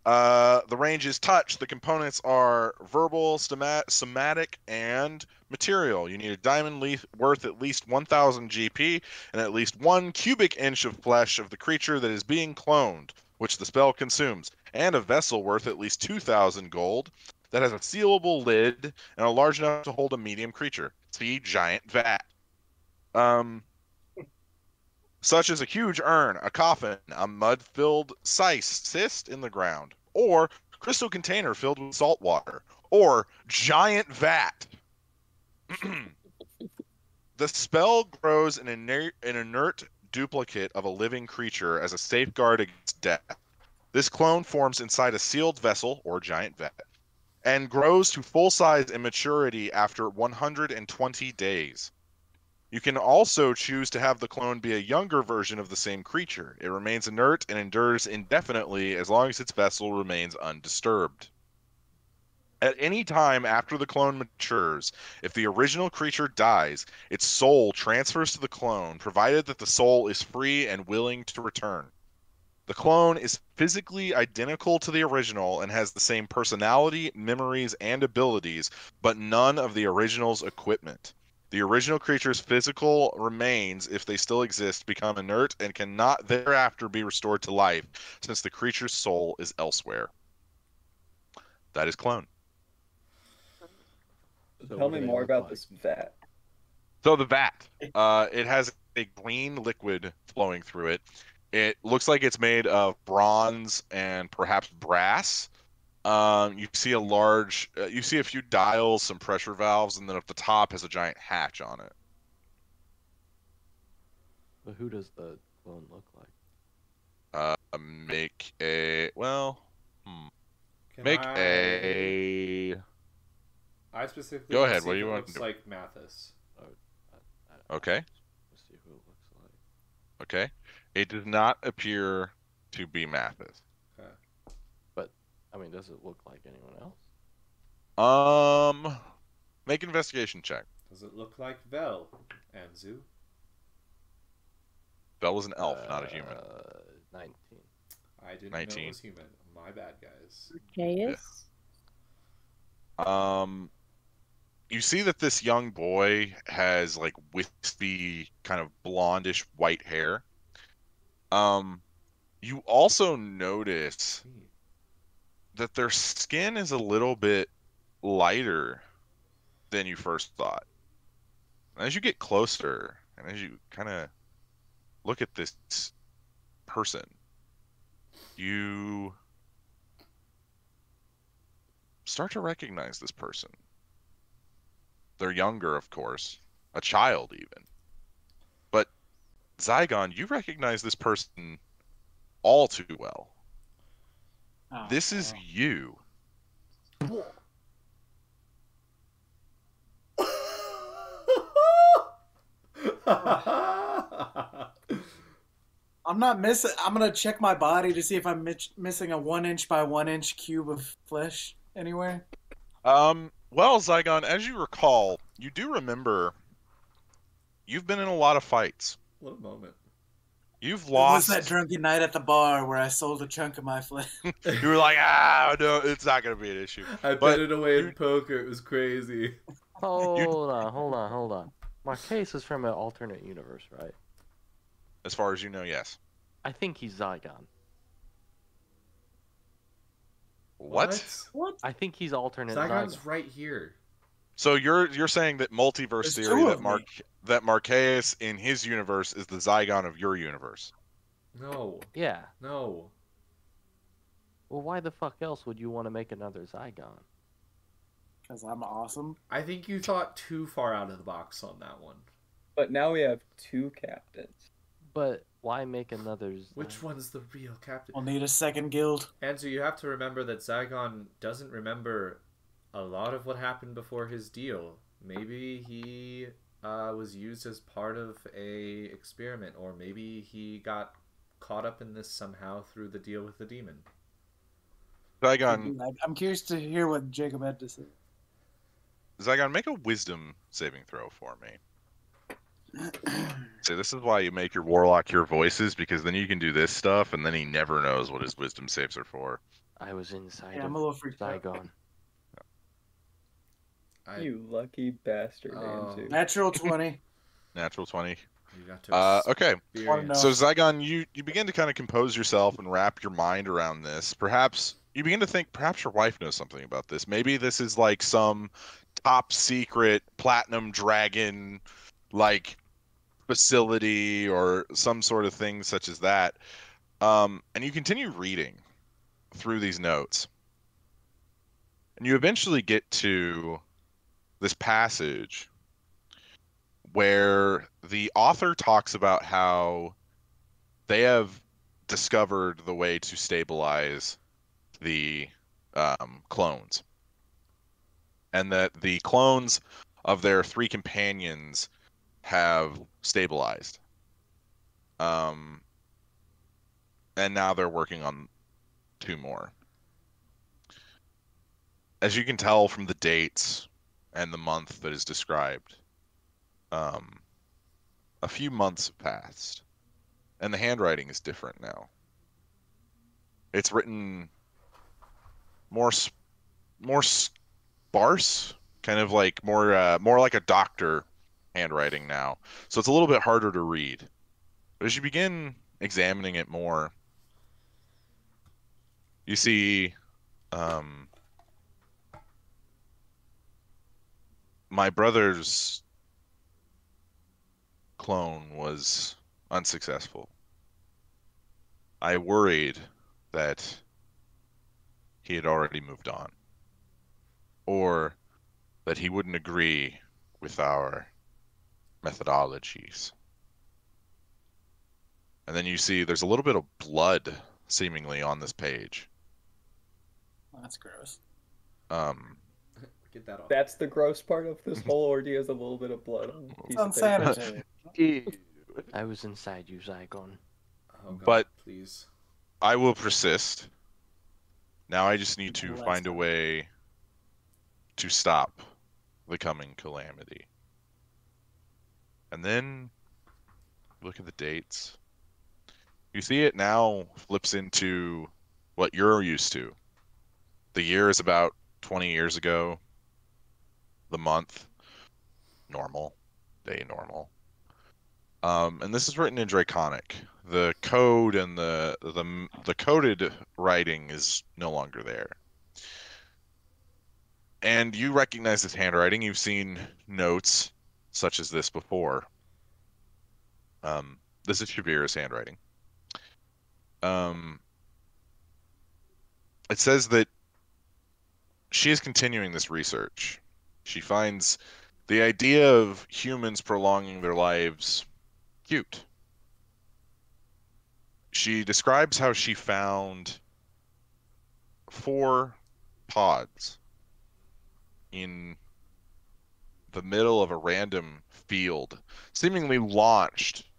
The range is touch. The components are verbal, somatic, and material. You need a diamond worth at least 1,000 GP and at least 1 cubic inch of flesh of the creature that is being cloned, which the spell consumes, and a vessel worth at least 2,000 gold that has a sealable lid and are large enough to hold a medium creature. See giant vat. Such as a huge urn, a coffin, a mud-filled cyst in the ground, or crystal container filled with salt water, or giant vat. The spell grows an inert duplicate of a living creature as a safeguard against death. This clone forms inside a sealed vessel, or giant vat, and grows to full size and maturity after 120 days. You can also choose to have the clone be a younger version of the same creature. It remains inert and endures indefinitely as long as its vessel remains undisturbed. At any time after the clone matures, if the original creature dies, its soul transfers to the clone, provided that the soul is free and willing to return. The clone is physically identical to the original and has the same personality, memories, and abilities, but none of the original's equipment. The original creature's physical remains, if they still exist, become inert and cannot thereafter be restored to life, since the creature's soul is elsewhere. That is clone. So tell me more about this vat. So the vat, it has a green liquid flowing through it. It looks like it's made of bronze and perhaps brass. You see you see a few dials, some pressure valves, and then at the top has a giant hatch on it. But who does the clone look like? Make a I specifically Go want to ahead. see What do if you it want looks to do? like Mathis. Okay. Let's see who it looks like. Okay. It does not appear to be Mathis. Okay. But I mean, does it look like anyone else? Make an investigation check. Does it look like Vel, Anzu? Bell was an elf, not a human. 19. I didn't know 19. it was human. My bad, guys. Archaeus? You see that this young boy has like wispy, kind of blondish white hair. You also notice that their skin is a little bit lighter than you first thought. As you get closer, and as you kind of look at this person, you start to recognize this person. They're younger, of course, a child even. But Zaigon, you recognize this person all too well. This is you. I'm not missing. I'm gonna check my body to see if I'm missing a 1 inch by 1 inch cube of flesh anywhere. Well, Zaigon, as you recall, you do remember you've been in a lot of fights. What a moment. You've It was lost. that drunken night at the bar where I sold a chunk of my flesh. You were like, no, it's not going to be an issue. I But bet it away in poker. It was crazy. Hold on. Marquez is from an alternate universe, right? As far as you know, yes. I think he's Zaigon. What? What? I think he's alternate Zaigon's Zaigon. right here. So you're saying that multiverse There's theory two that of me. that Marquez in his universe is the Zygon of your universe. No. Yeah. No. Well, why the fuck else would you want to make another Zaigon? Because I'm awesome. I think you thought too far out of the box on that one. But now we have 2 captains. But why make another Which one's the real captain? We'll need a second guild. And so you have to remember that Zaigon doesn't remember a lot of what happened before his deal. Maybe he was used as part of a experiment, or maybe he got caught up in this somehow through the deal with the demon. Zygon, I'm curious to hear what Jacob had to say. Zygon, make a wisdom saving throw for me. So this is why you make your warlock hear voices, because then you can do this stuff, and then he never knows what his wisdom saves are for. I was inside Yeah, I'm a of little freaked out. Zygon. You lucky bastard, Oh. Anzu. Natural 20. Natural 20. You got to Okay. experience. So Zygon, you begin to kind of compose yourself and wrap your mind around this. Perhaps you begin to think perhaps your wife knows something about this. Maybe this is like some top secret platinum dragon like facility or some sort of thing such as that. And you continue reading through these notes. And you eventually get to this passage where the author talks about how they have discovered the way to stabilize the clones, and that the clones of their 3 companions have stabilized, and now they're working on 2 more. As you can tell from the dates and the month that is described, a few months have passed, and the handwriting is different now. It's written more sparse, kind of like more like a doctor handwriting now. So it's a little bit harder to read. But as you begin examining it more, you see my brother's clone was unsuccessful. I worried that he had already moved on, or that he wouldn't agree with our methodologies. And then you see there's a little bit of blood seemingly on this page. That's gross. Get that off. That's the gross part of this whole ordeal, is a little bit of blood on a piece of paper. Unsanitary. Ew. I was inside you, Zygon. Oh, God, But- please. I will persist. Now I just need to Last find a time. way to stop the coming calamity. And then look at the dates. You see it now flips into what you're used to. The year is about 20 years ago. The month, normal. Day, normal. And this is written in Draconic. The code and the coded writing is no longer there. And you recognize this handwriting. You've seen notes such as this before. This is Shavira's handwriting. It says that she is continuing this research. She finds the idea of humans prolonging their lives cute. She describes how she found 4 pods in the middle of a random field, seemingly launched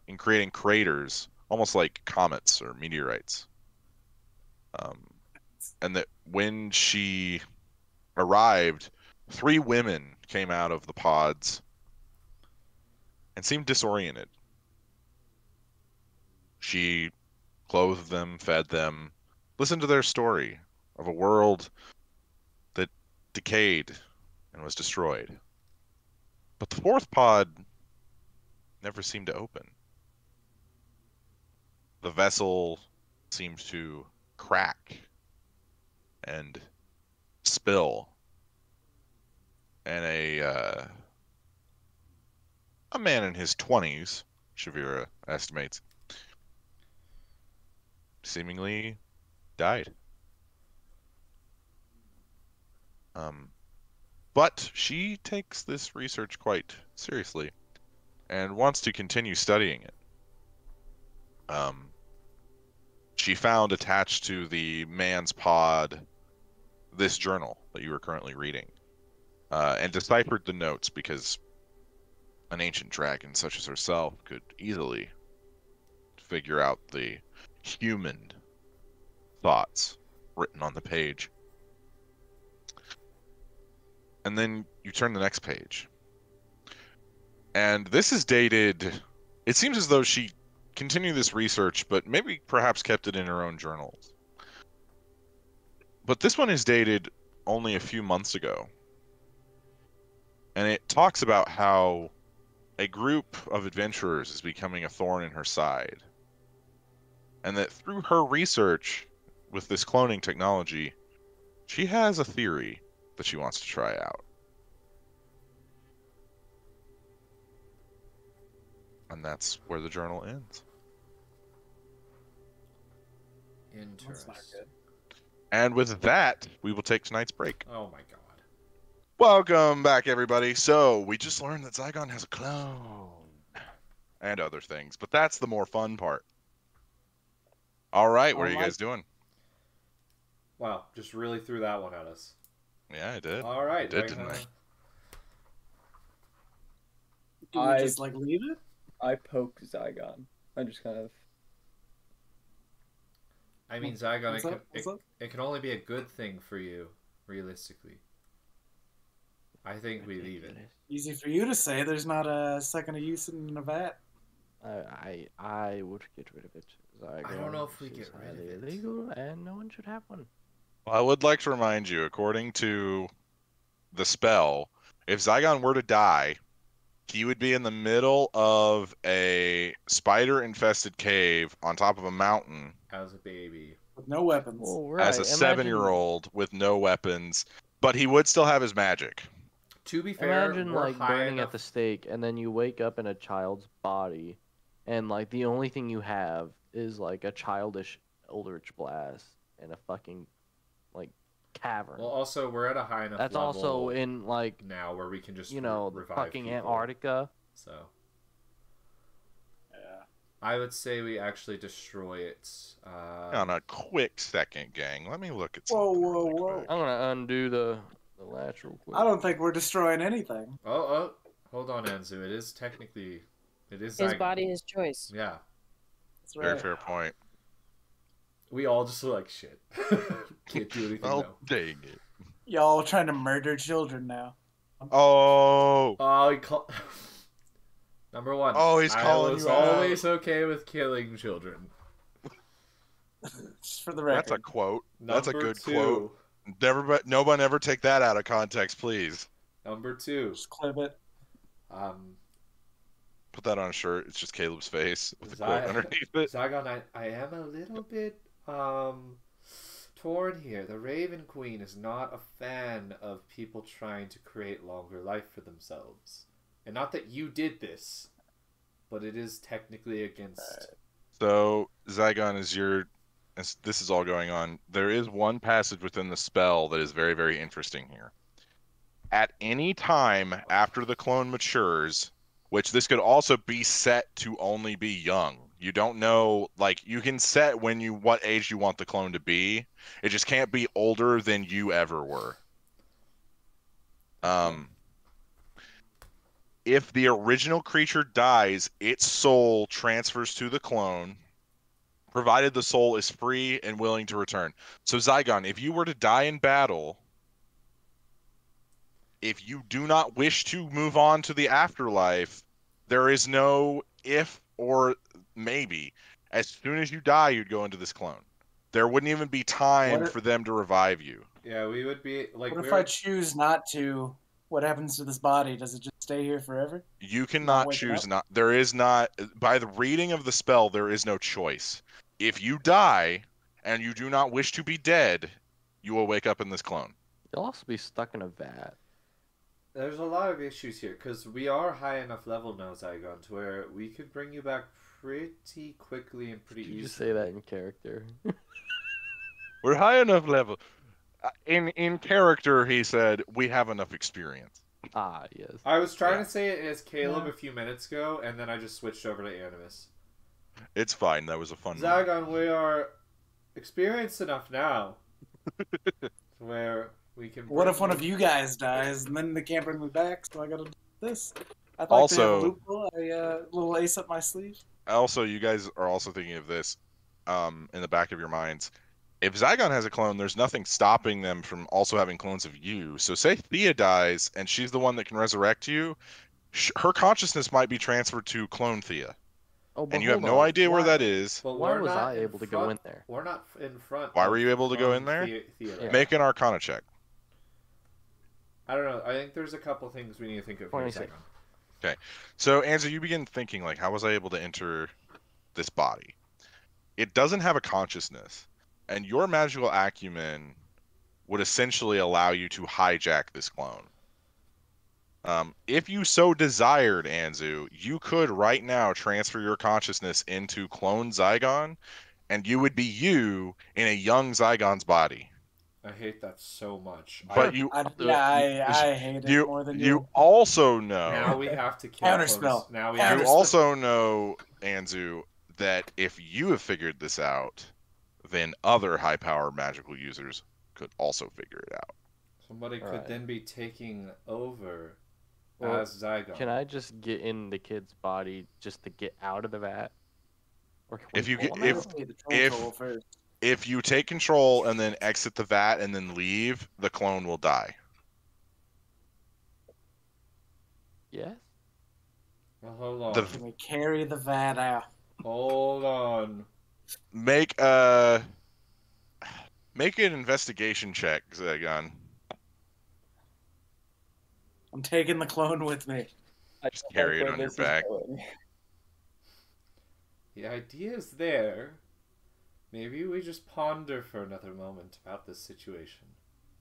in creating craters, almost like comets or meteorites. And that when she arrived, 3 women came out of the pods and seemed disoriented. She clothed them, fed them, listened to their story of a world that decayed and was destroyed. But the 4th pod never seemed to open. The vessel seemed to crack and spill, and a man in his 20s, Shavira estimates, seemingly died. But she takes this research quite seriously and wants to continue studying it. She found attached to the man's pod this journal that you are currently reading, and deciphered the notes because an ancient dragon such as herself could easily figure out the human thoughts written on the page. And then you turn the next page. And this is dated... It seems as though she continued this research, but maybe perhaps kept it in her own journals. But this one is dated only a few months ago. And it talks about how a group of adventurers is becoming a thorn in her side. And that through her research with this cloning technology, she has a theory that she wants to try out. And that's where the journal ends. That's not Interesting. good. And with that, we will take tonight's break. Oh my god. Welcome back, everybody. So, we just learned that Zaigon has a clone. And other things, but that's the more fun part. Alright, what are you guys doing? Wow, just really threw that one at us. Yeah, I did. All right. Did, didn't I? Do we I- just like leave it? I poke Zygon. I just kind of. I mean, Zaigon, What's up? What's up? it can only be a good thing for you, realistically. I think we leave it. Easy for you to say. There's not a second of use in a vat. I would get rid of it. I don't know if we Zygon get is rid of highly it. illegal, and no one should have one. Well, I would like to remind you, according to the spell, if Zaigon were to die, he would be in the middle of a spider-infested cave on top of a mountain As a baby. With no weapons. Well, right. as a imagine- 7-year-old with no weapons, but he would still have his magic. To be fair, Imagine we're like high burning enough... at the stake, and then you wake up in a child's body, and like the only thing you have is like a childish Eldritch Blast and a fucking like cavern. Well, also, we're at a high enough That's level also in like now where we can just the revive fucking people. Antarctica. So, Yeah. I would say we actually destroy it. On a quick second, gang. Let me look at Whoa, something whoa, really whoa. quick. I'm gonna undo the latch real quick. I don't think we're destroying anything. Oh, hold on, Anzu. It is technically... It is His Zygon. body, his choice. Yeah. That's Very right. fair point. We all just look like shit. Can't do anything Oh, now. dang it. Y'all trying to murder children now. Oh, Oh, he call... Number one. Oh, he's calling I was you out. always okay with killing children. Just for the record. that's a quote. That's a Number good two. quote. No one ever take that out of context, please. Number two. Just clip it. Put that on a shirt. It's just Caleb's face with the Zy- quote underneath it. Zygon, I am a little bit torn here. The Raven Queen is not a fan of people trying to create longer life for themselves. And not that you did this, but it is technically against... So, Zaigon, as this is all going on, there is one passage within the spell that is very, very interesting here. At any time after the clone matures, which this could also be set to only be young. You don't know, like, you can set what age you want the clone to be. It just can't be older than you ever were. If the original creature dies, its soul transfers to the clone, provided the soul is free and willing to return. So Zaigon, if you were to die in battle, if you do not wish to move on to the afterlife, there is no if or maybe. As soon as you die, you'd go into this clone. There wouldn't even be time for them to revive you. Yeah, we would be like. What if I choose not to? What happens to this body? Does it just stay here forever? You cannot choose not. There is not, by the reading of the spell, there is no choice. If you die and you do not wish to be dead, you will wake up in this clone. You'll also be stuck in a vat. There's a lot of issues here because we are high enough level now, Zaigon, to where we could bring you back pretty quickly and pretty easily. You just say that in character. We're high enough level. In character, he said, we have enough experience. Ah, yes. I was trying to say it as Caleb a few minutes ago, and then I just switched over to Animus. It's fine. That was a fun Zaigon, we are experienced enough now where we can. What if one of you guys dies and then they can't bring me back? So I gotta do this. I'd like Also- to have a loophole, a little ace up my sleeve. Also, you guys are also thinking of this in the back of your minds. If Zaigon has a clone, there's nothing stopping them from also having clones of you. So say Thea dies and she's the one that can resurrect you, her consciousness might be transferred to clone Thea. Oh, And you have no idea where that is. But Why we're was not I able to go in there? We're not in front. Why of were you able to go in there? Thea. Make an Arcana check. I don't know. I think there's a couple things we need to think of here. 26. Zaigon. So, Anzu, you begin thinking, like, how was I able to enter this body? It doesn't have a consciousness, and your magical acumen would essentially allow you to hijack this clone. If you so desired, Anzu, you could right now transfer your consciousness into clone Zaigon, and you would be you in a young Zaigon's body. I hate that so much. But I hate it more than you. You also know. Now we have to kill Counterspell. Now we You have to... also know, Anzu, that if you have figured this out, then other high-power magical users could also figure it out. Somebody could Alright. then be taking over Well, as Zaigon. Can I just get in the kid's body just to get out of the vat? Or can If we you get- pull I'm him gonna out? play the if- control first. If you take control and then exit the vat and then leave, the clone will die. Yes? Well, hold on. The- Can we carry the vat out? Hold on. Make an investigation check, Zaigon. I'm taking the clone with me. I Just don't carry like it where on your this is back. going. The idea is there. Maybe we just ponder for another moment about this situation.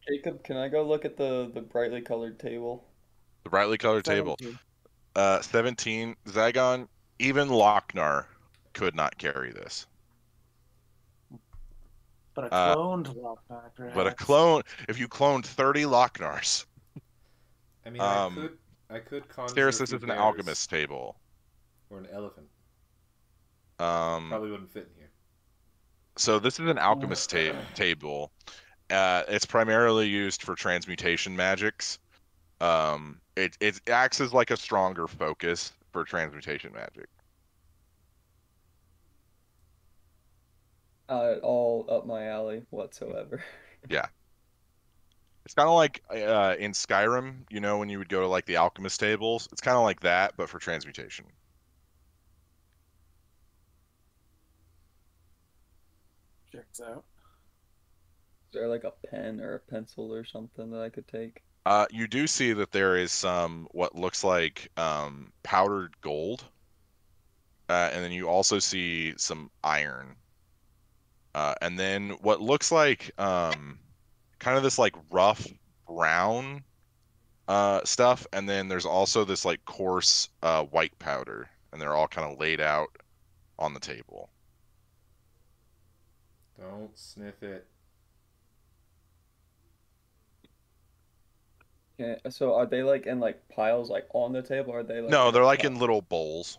Jacob, can I go look at the brightly colored table? The brightly colored table. 17. Zaigon, even Lochnar could not carry this. But a cloned Lochnar, perhaps. But a clone, if you cloned 30 Lochnars. I mean, I could conjure Stairs, a this few is an bears alchemist table. or an elephant. Um, Probably wouldn't fit in here. So this is an alchemist table. It's primarily used for transmutation magics. It acts as like a stronger focus for transmutation magic. All up my alley whatsoever. Yeah. It's kind of like in Skyrim, you know, when you would go to like the alchemist tables. It's kind of like that, but for transmutation. Checks out. Is there like a pen or a pencil or something that I could take? You do see that there is some what looks like powdered gold, and then you also see some iron, and then what looks like kind of this like rough brown stuff, and then there's also this like coarse white powder, and they're all kind of laid out on the table. Don't sniff it. Yeah, so are they like in like piles like on the table? Or are they like No, in they're a like cup? in little bowls,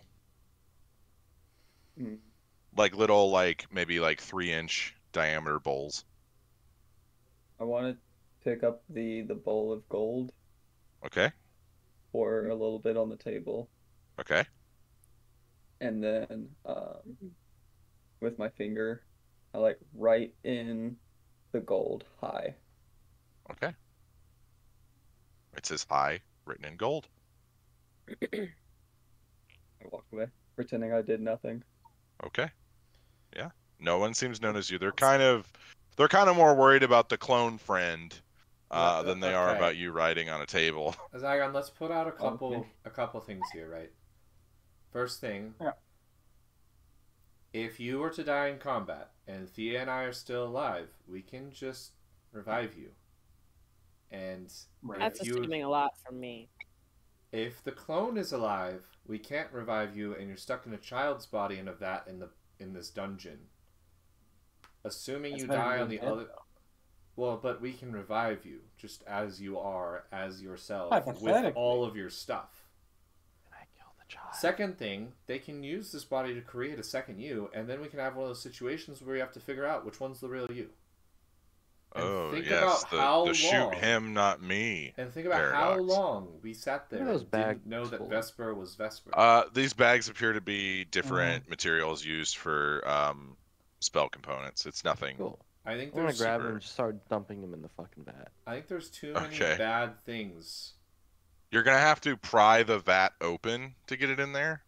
Hmm. like little like maybe like 3-inch diameter bowls. I want to pick up the bowl of gold. Okay. pour a little bit on the table, Okay. and then with my finger, I like write in the gold high. Okay. It says hi, written in gold. I walk away, pretending I did nothing. Okay. Yeah. No one seems to notice you. They're kind of more worried about the clone friend than they are Okay. about you writing on a table. Zaigon, let's put out Okay. a couple things here, right? First thing, Yeah. if you were to die in combat and Thea and I are still alive, we can just revive you. And Right. That's if you assuming a lot from me. if the clone is alive, we can't revive you, and you're stuck in a child's body in a vat in this dungeon. Assuming That's you better die than on the dead, other. though. Well, but we can revive you just as you are, as yourself, with Hypothetically. all of your stuff. Can I kill the child? Second thing, they can use this body to create a second you, and then we can have one of those situations where you have to figure out which one's the real you. And Oh, think yes. about how The shoot long- him, not me. And think about how paradox. long we sat there Look at those and didn't bags know that full. Vesper was Vesper. These bags appear to be different materials used for spell components. It's nothing. Cool. I think I'm gonna there's grab super- him and just start dumping him in the fucking vat. I think there's too many Okay. bad things. You're gonna have to pry the vat open to get it in there.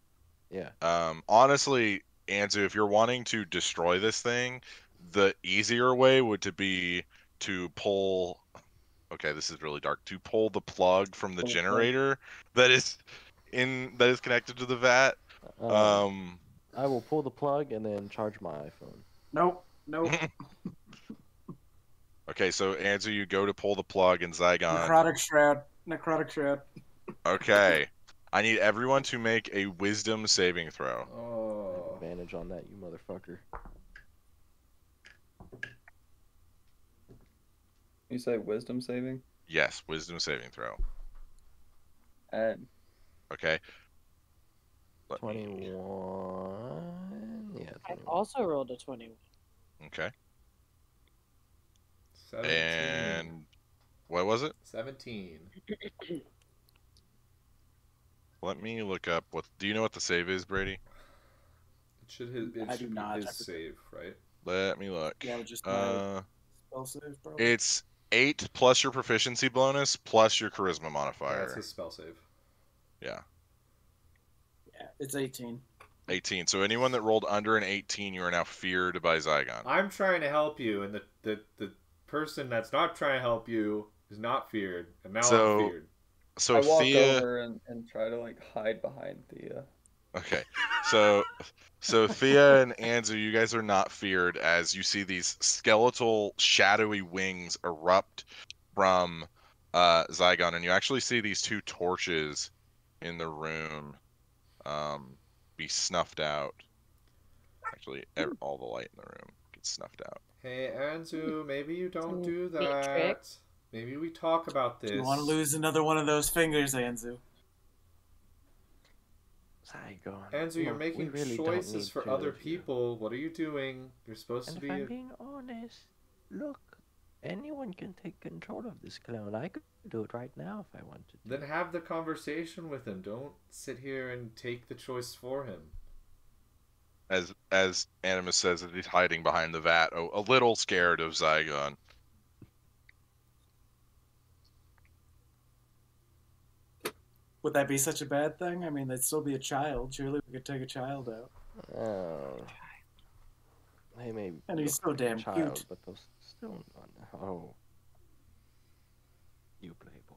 Yeah. Honestly, Anzu, if you're wanting to destroy this thing, the easier way would to be to pull. Okay, this is really dark. To pull the plug from the Pull the plug. generator that is connected to the vat. I will pull the plug and then charge my iPhone. Nope. Nope. Okay, so Anzu, you go to pull the plug in Zaigon. Necrotic shroud. Necrotic shroud. Okay, I need everyone to make a wisdom saving throw. Oh. Advantage on that, you motherfucker. You say wisdom saving? Yes, wisdom saving throw. And Okay. Let me- 21. Yeah. I 21. also rolled a 21. Okay. 17. And what was it? 17. Let me look up what. Do you know what the save is, Brady? It should hit, I it do should not. be I his forget. save, right? Let me look. Yeah, just my spell save, bro. It's 8 plus your proficiency bonus plus your charisma That's modifier. his spell save. Yeah, Yeah, it's 18. 18. So anyone that rolled under an 18, you are now feared by Zaigon. I'm trying to help you, and the person that's not trying to help you is not feared, and now So- I'm feared. So I walk Thea. over and try to like hide behind Thea. Okay, so Thea and Anzu, you guys are not feared as you see these skeletal, shadowy wings erupt from Zaigon, and you actually see these 2 torches in the room be snuffed out. Actually, all the light in the room gets snuffed out. Hey, Anzu, maybe you don't It's a do neat trick. that. Maybe we talk about this. Do you want to lose another one of those fingers, Anzu? Saigon. Anzu, you're Look, we making really don't choices need for 2 other of you. people. What are you doing? You're supposed And to if be. I'm being honest, look, anyone can take control of this clone. I could do it right now if I wanted to. Then have the conversation with him. Don't sit here and take the choice for him. As Animus says that he's hiding behind the vat, a little scared of Zaigon. Would that be such a bad thing? I mean, they'd still be a child. Surely we could take a child out. Oh. They may And he's look so damn child, cute. but those still not. Oh. You playboy.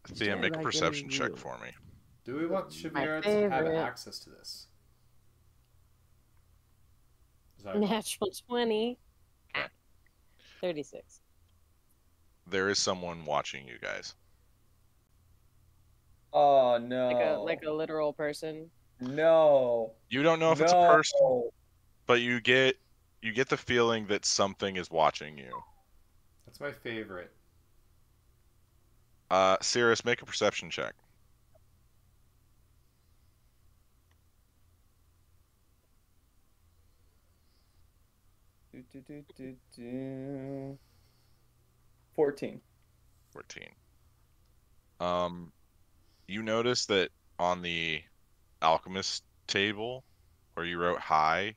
Thea, Yeah, make a like perception any check real- for me. Do we want My Shavira to have favorite. access to this? Zaigon. Natural 20. Okay. 36. There is someone watching you guys. Oh no. Like a literal person. No. You don't know if it's a person, but you get the feeling that something is watching you. That's my favorite. Cirrus, make a perception check. Do, do, do, do, do. 14. 14. You notice that on the alchemist table where you wrote high,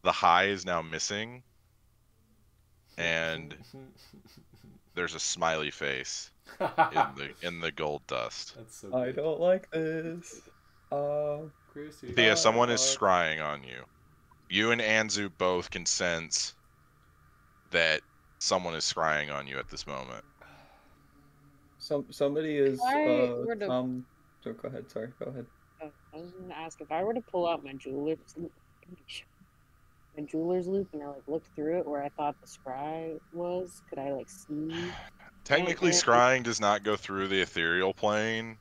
the high is now missing, and there's a smiley face in the gold dust. That's so I good. don't like this. Gracie. Thea, someone is scrying on you. You and Anzu both can sense that someone is scrying on you at this moment. Somebody is I were to- oh, go ahead, sorry, go ahead. I was going to ask if I were to pull out my jeweler's loop and I like looked through it where I thought the scry was, could I like see? Technically, scrying does not go through the ethereal plane.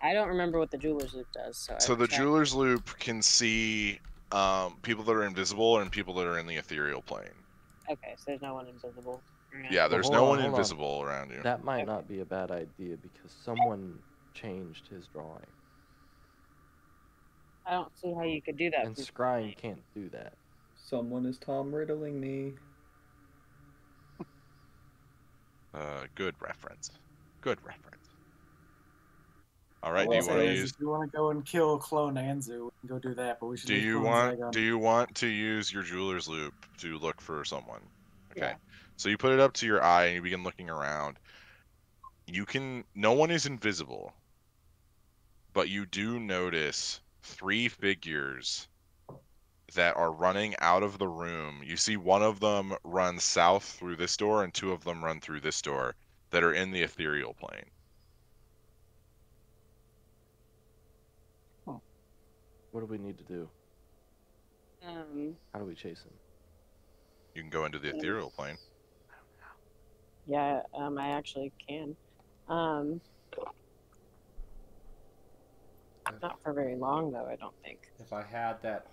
I don't remember what the jeweler's loop does. So The jeweler's loop can see people that are invisible and people that are in the ethereal plane. Okay, so there's no one invisible. Right. Yeah, there's hold no on, one hold on. invisible around you. That might not be a bad idea because someone changed his drawing. I don't see how you could do that. And scrying can't do that. Someone is Tom riddling me. Good reference. Good reference. All right, All do I'll you want say to is use? if you want to go and kill clone Anzu, we can go do that. But we should. Do leave you clone want? Zaigon. Do you want to use your jeweler's loop to look for someone? Okay. Yeah. So you put it up to your eye and you begin looking around. You can. No one is invisible, but you do notice 3 figures that are running out of the room. You see one of them run south through this door, and 2 of them run through this door that are in the ethereal plane. What do we need to do? How do we chase him? You can go into the ethereal plane. Yeah, I actually can. Not for very long though, I don't think. If I had that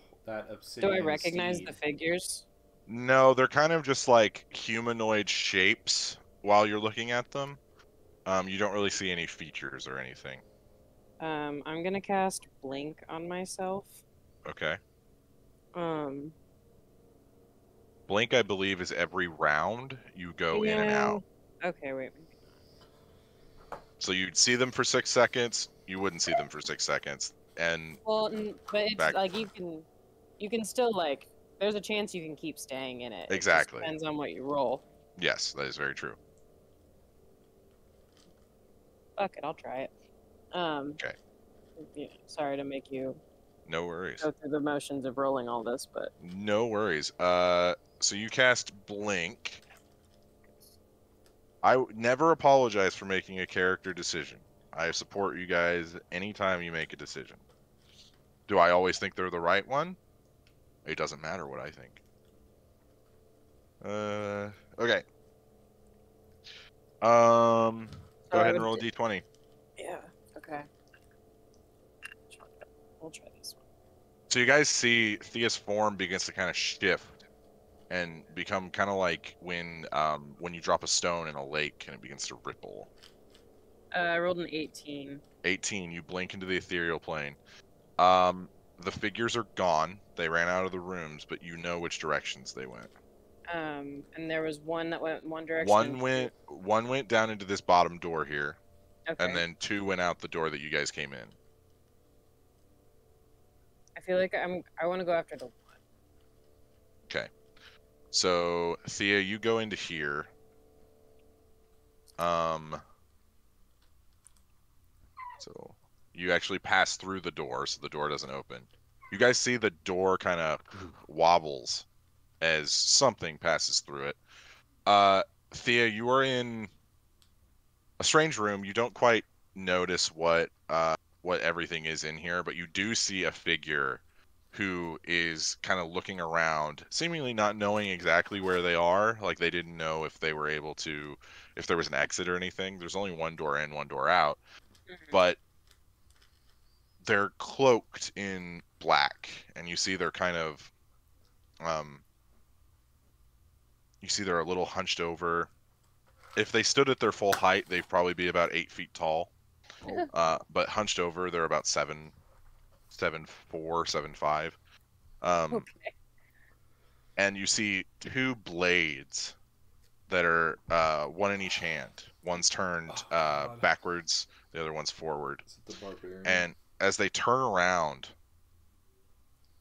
obsidian. Do I recognize seed. the figures? No, they're kind of just like humanoid shapes while you're looking at them. You don't really see any features or anything. I'm gonna cast Blink on myself. Okay. Um, Blink, I believe, is every round you go in and out. Okay, wait. So you'd see them for 6 seconds. You wouldn't see them for 6 seconds. And Well, but it's Back. like you can still like. There's a chance you can keep staying in it. Exactly. It just depends on what you roll. yes, that is very true. Fuck it, I'll try it. Okay. Yeah, sorry to make you No worries. go through the motions of rolling all this, but No worries. So you cast Blink. I never apologize for making a character decision. I support you guys anytime you make a decision. Do I always think they're the right one? It doesn't matter what I think. Okay. Go ahead and roll a d20. yeah, okay. We'll try this one. So you guys see Thea's form begins to kind of shift and become kind of like when you drop a stone in a lake and it begins to ripple. I rolled an 18. 18, you blink into the ethereal plane. The figures are gone. They ran out of the rooms, but you know which directions they went. And there was one that went one direction. One went down into this bottom door here, Okay. and then 2 went out the door that you guys came in. I feel like I want to go after the one. Okay. So Thea, you go into here. So you actually pass through the door, so the door doesn't open. You guys see the door kind of wobbles as something passes through it. Thea, you are in a strange room. You don't quite notice what everything is in here, but you do see a figure who is kind of looking around, seemingly not knowing exactly where they are. Like they didn't know if they were able to, if there was an exit or anything. There's only one door in, one door out, but they're cloaked in black, and you see they're kind of, you see they're a little hunched over. If they stood at their full height, they'd probably be about 8 feet tall. But hunched over, they're about 7'4", 7'5". Okay. And you see 2 blades that are one in each hand. One's turned God. backwards, the other one's forward. Is it the barbarian? And as they turn around,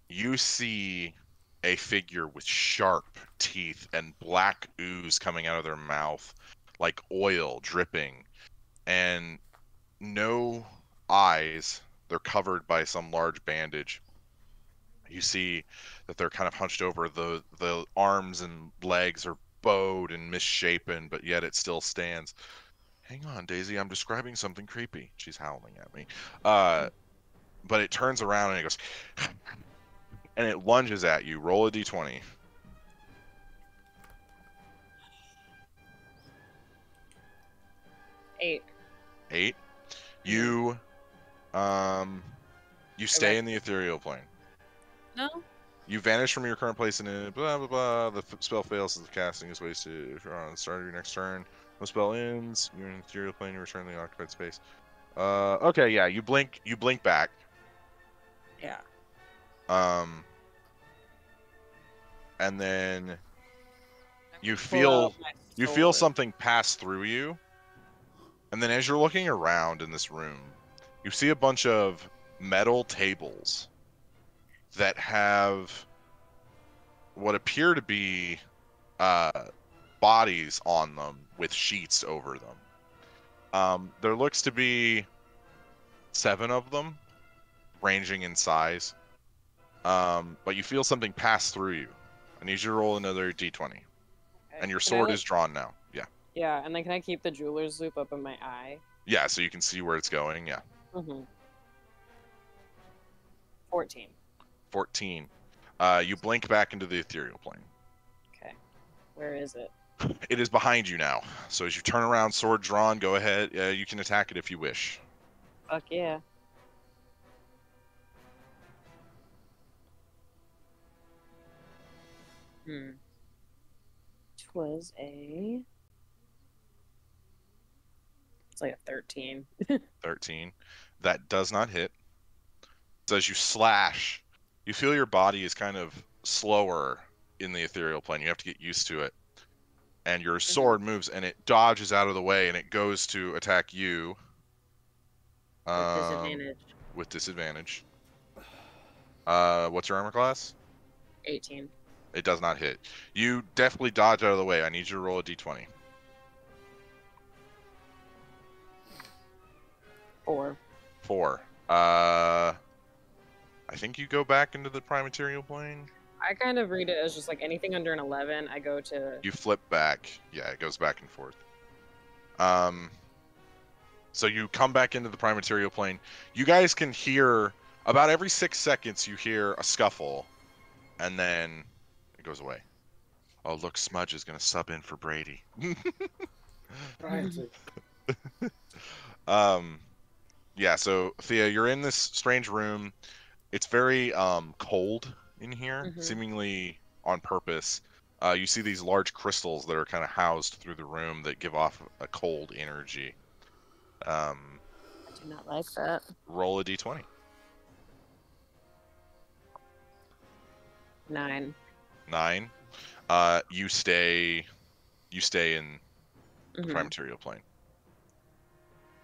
you see a figure with sharp teeth and black ooze coming out of their mouth, like oil dripping, and no eyes. They're covered by some large bandage. You see that they're kind of hunched over. The arms and legs are bowed and misshapen, but yet it still stands. Hang on, Daisy, I'm describing something creepy. She's howling at me. But it turns around and it goes, and it lunges at you. Roll a d20. 8. 8. You stay in the ethereal plane. No? You vanish from your current place in a blah blah blah. The spell fails as the casting is wasted. If you're on the start of your next turn, the spell ends. You're in the ethereal plane. You return to the occupied space. Okay, yeah. You blink back. Yeah. And then you Pull out feel my sword. something pass through you. And then as you're looking around in this room, you see a bunch of metal tables that have what appear to be bodies on them with sheets over them. There looks to be 7 of them, ranging in size. But you feel something pass through you. I need you to roll another d20. Okay. And your Can I sword look- is drawn now. Yeah. Yeah, and then can I keep the jeweler's loop up in my eye? Yeah, so you can see where it's going. Yeah. Mm-hmm. 14. 14. You blink back into the ethereal plane. Okay. Where is it? It is behind you now. So as you turn around, sword drawn, go ahead. You can attack it if you wish. Fuck yeah. Was a. It's like a 13. 13. That does not hit. So as you slash, you feel your body is kind of slower in the ethereal plane. You have to get used to it. And your sword moves and it dodges out of the way and it goes to attack you. With disadvantage. With disadvantage. What's your armor class? 18. It does not hit. You definitely dodge out of the way. I need you to roll a d20. 4. 4. I think you go back into the prime material plane. I kind of read it as just like anything under an 11, I go to. You flip back. Yeah, it goes back and forth. So you come back into the prime material plane. You guys can hear about every 6 seconds. You hear a scuffle, and then it goes away. Oh, look, Smudge is gonna sub in for Brady. Trying to. Yeah. So Thea, you're in this strange room. It's very cold in here, seemingly on purpose. You see these large crystals that are kind of housed through the room that give off a cold energy. I do not like that. Roll a d20. 9. 9. You stay in the prime material plane.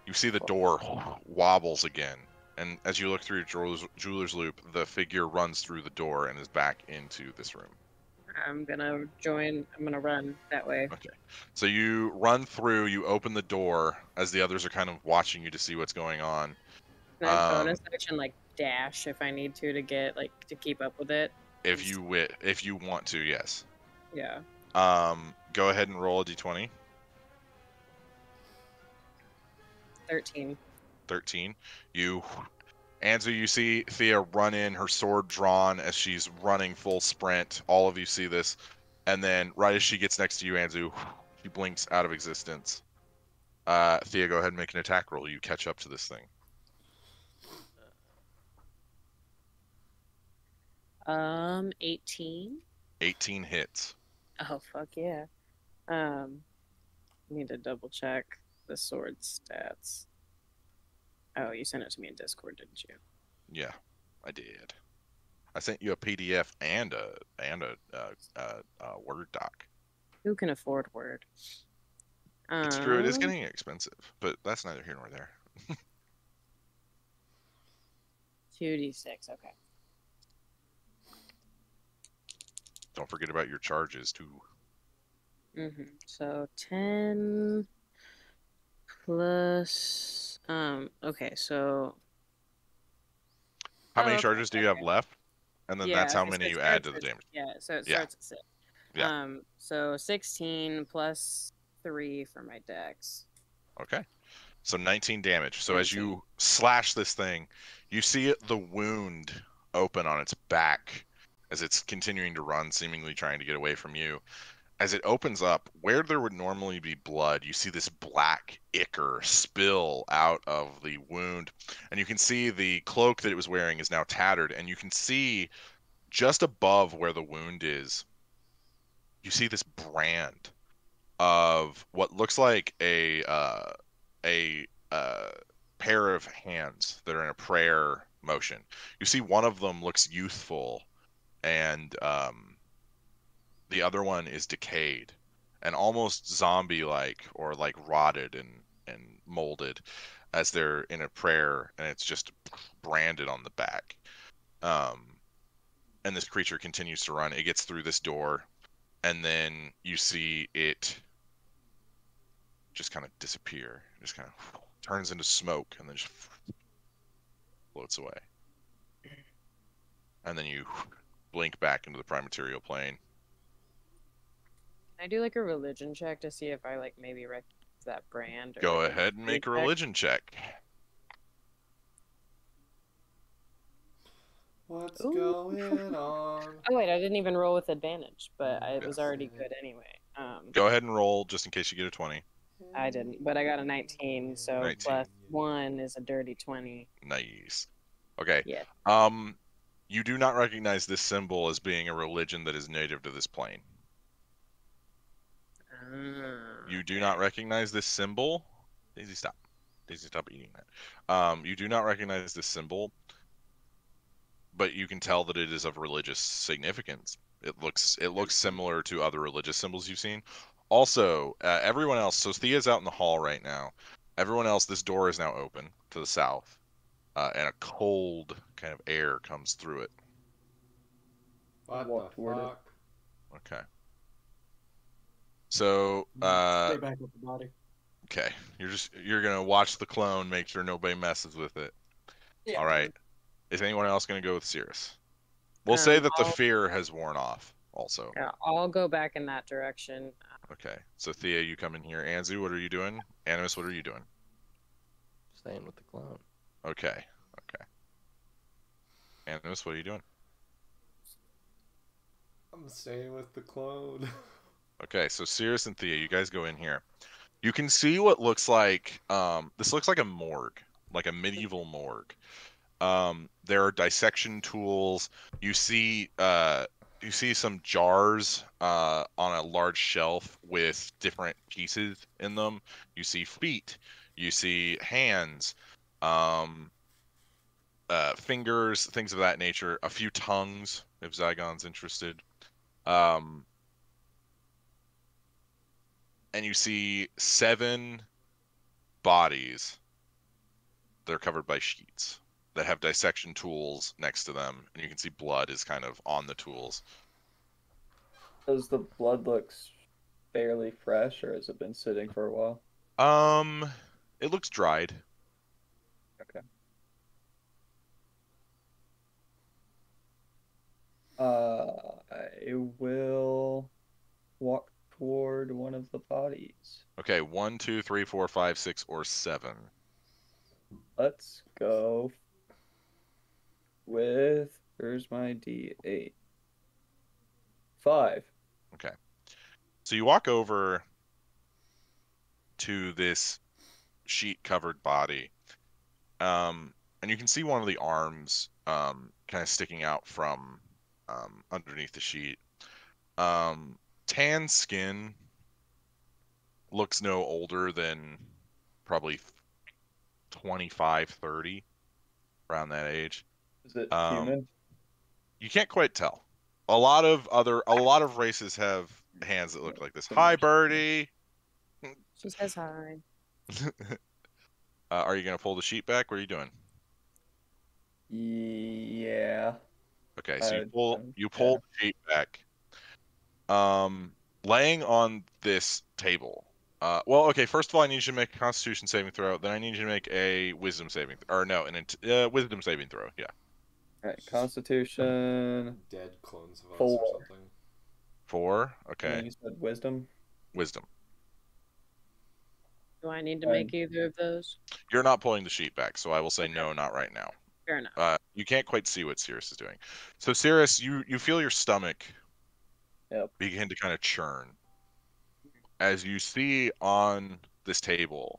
You see the door wobbles again, and as you look through jeweler's loop, the figure runs through the door and is back into this room. I'm gonna run that way. Okay. So you run through, you open the door as the others are kind of watching you to see what's going on. Can I bonus action like dash if I need to get like to keep up with it? If you want to, yes. Yeah. Go ahead and roll a d20. 13. 13. Anzu, you see Thea run in, her sword drawn as she's running full sprint. All of you see this. And then right as she gets next to you, Anzu, she blinks out of existence. Thea, go ahead and make an attack roll. You catch up to this thing. 18. 18 hits. Oh fuck yeah. Need to double check the sword stats. Oh, you sent it to me in Discord, didn't you? Yeah, I did. I sent you a PDF and a Word doc. Who can afford word? It's true, it is getting expensive, but that's neither here nor there. 2d6. Okay. Don't forget about your charges too. So 10 plus. Okay, so. How many okay, charges do you have okay. left? And then that's how okay, so many it you add to starts the at- damage. Yeah, so it Yeah. starts at 6. Yeah. So 16 plus 3 for my dex. Okay. So 19 damage. So as 19. you slash this thing, you see the wound open on its back as it's continuing to run, seemingly trying to get away from you. As it opens up, where there would normally be blood, you see this black ichor spill out of the wound. And you can see the cloak that it was wearing is now tattered. And you can see just above where the wound is, you see this brand of what looks like a pair of hands that are in a prayer motion. You see one of them looks youthful, and the other one is decayed and almost zombie-like or like rotted and molded as they're in a prayer, and it's just branded on the back. And this creature continues to run. It gets through this door, and then you see it just kind of disappear. Just kind of turns into smoke and then just floats away. And then you blink back into the prime material plane. Can I do like a religion check to see if I like maybe recognize that brand? Or, Go like, ahead and make a check? religion check. What's Ooh. going on? Oh wait, I didn't even roll with advantage, but it was Yes. already good anyway. Go ahead and roll just in case you get a 20. I didn't, but I got a 19, so 19. plus 1 is a dirty 20. Nice. Okay. Yeah. You do not recognize this symbol as being a religion that is native to this plane. You do not recognize this symbol. Daisy, stop. Daisy, stop eating that. You do not recognize this symbol, but you can tell that it is of religious significance. It looks similar to other religious symbols you've seen. Also, everyone else. So Thea's out in the hall right now. Everyone else, this door is now open to the south, and a cold kind of air comes through it. What Walk the toward it. fuck? Okay. So, Stay back with the body. okay, you're gonna watch the clone, make sure nobody messes with it. Yeah. All right. Is anyone else gonna go with Cirrus? We'll say that the fear has worn off. Also. Yeah, I'll go back in that direction. Okay. So Thea, you come in here. Anzu, what are you doing? Animus, what are you doing? Staying with the clone. Okay. Okay. Animus, what are you doing? I'm staying with the clone. Okay, so Cirrus and Thea, you guys go in here. You can see what looks like this looks like a morgue, like a medieval morgue. There are dissection tools. You see some jars on a large shelf with different pieces in them. You see feet. You see hands, fingers, things of that nature. A few tongues, if Zaigon's interested. And you see 7 bodies that are covered by sheets that have dissection tools next to them, and you can see blood is kind of on the tools. Does the blood look fairly fresh, or has it been sitting for a while? It looks dried. Okay. I will walk toward one of the bodies. Okay, 1, 2, 3, 4, 5, 6, or 7. Let's go with, where's my D8? 5. Okay. So you walk over to this sheet-covered body, and you can see one of the arms kind of sticking out from underneath the sheet. Tan skin, looks no older than probably 25, 30, around that age. Is it human? You can't quite tell. A lot of races have hands that look like this. Hi, Birdie. She says hi. Are you gonna pull the sheet back? What are you doing? Yeah. Okay, so you Yeah. pull the sheet back. Laying on this table. Well, okay. First of all, I need you to make a Constitution saving throw. Then I need you to make a Wisdom saving, Wisdom saving throw. Yeah. Alright, Constitution. Dead clones of us 4. or something. 4. And Okay. you said Wisdom. Wisdom. Do I need to make either of those? You're not pulling the sheet back, so I will say Okay. no, not right now. Fair enough. You can't quite see what Cirrus is doing. So Cirrus, you feel your stomach begin to kind of churn as you see on this table.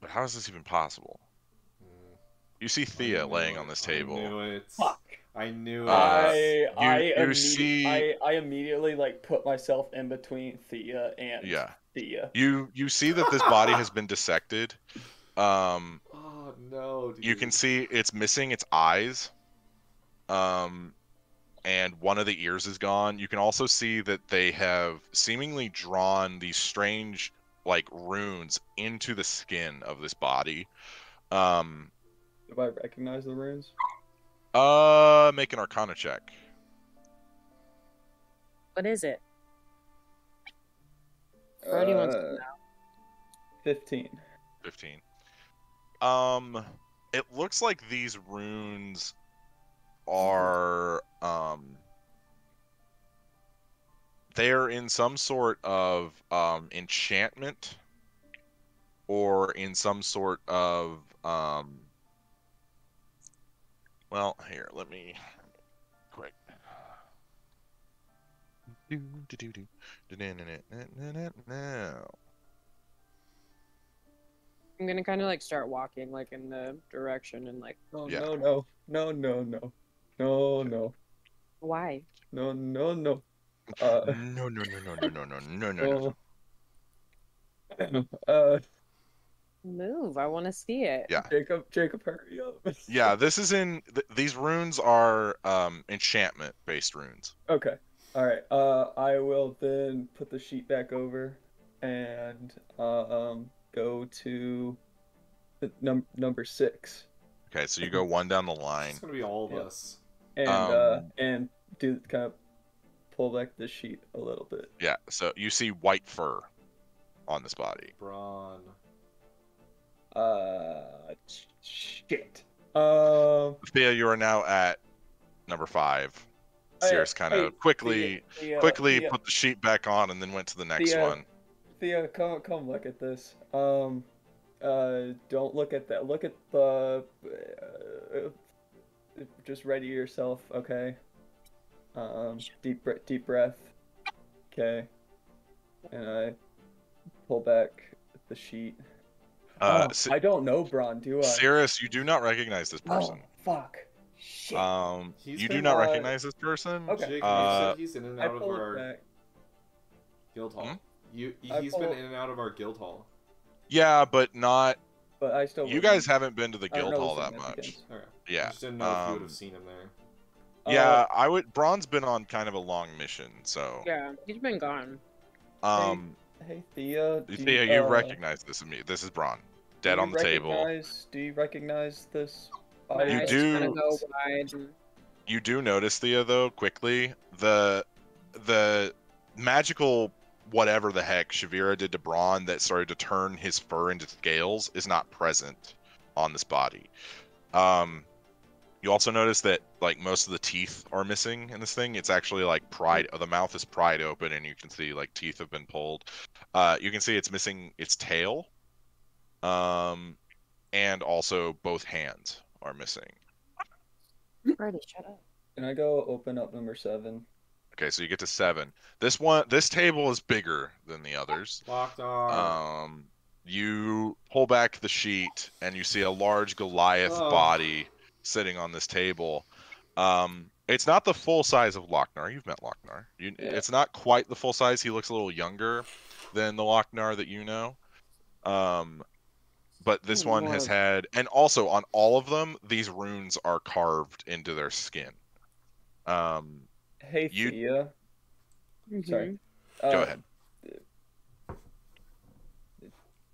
But how is this even possible? You see Thea laying on this table. I knew it. Fuck. I knew it. I immediately like put myself in between Thea and Thea. You see that this body has been dissected. Oh no, dude. You can see it's missing its eyes. And one of the ears is gone. You can also see that they have seemingly drawn these strange, like, runes into the skin of this body. Do I recognize the runes? Make an Arcana check. What is it? Brody wants to know. 15. 15. It looks like these runes are they're in some sort of enchantment or in some sort of well, here, let me quick. I'm gonna kind of like start walking like in the direction and like. No. Why? No. No. Move! I want to see it. Yeah. Jacob, hurry up. Yeah, this is these runes are enchantment based runes. Okay. All right. I will then put the sheet back over and go to the number 6. Okay, so you go one down the line. It's gonna be all of us. And do kind of pull back the sheet a little bit. Yeah, so you see white fur on this body. Braun. Shit. Thea, you are now at number 5. Cirrus kind of quickly put the sheet back on and then went to the next one. Thea, come look at this. Don't look at that. Look at the. Just ready yourself, okay? Deep breath. Okay. And I pull back the sheet. I don't know, Braun, do I? Cirrus, you do not recognize this person. Oh, fuck. Shit. You do not recognize this person? Okay. Jake, you said he's in and out of pull it our back. guild hall. He's pull- been in and out of our guild hall. Yeah, but not. But I still. You guys haven't been to the I don't guild know hall the that much. significance. Okay. Yeah. I just didn't know if you would have seen him there. Yeah, I would. Braun's been on kind of a long mission, so. Yeah, he's been gone. Hey, Thea. Thea, you recognize this immediately. This is Braun, dead on the table. Do you recognize this? My You eyes do- kind of go wide. And... You do notice, Thea, though, quickly, the magical whatever the heck Shavira did to Braun that started to turn his fur into scales is not present on this body. You also notice that like most of the teeth are missing in this thing. It's actually like the mouth is pried open and you can see like teeth have been pulled. You can see it's missing its tail. And also both hands are missing. Brady, shut up. Can I go open up number 7? Okay, so you get to 7. This table is bigger than the others. Locked on. You pull back the sheet and you see a large Goliath body sitting on this table. It's not the full size of Lochnar. You've met Lochnar. It's not quite the full size. He looks a little younger than the Lochnar that you know. But this one has had, and also on all of them, these runes are carved into their skin. Hey, Thea. Sorry. Go ahead.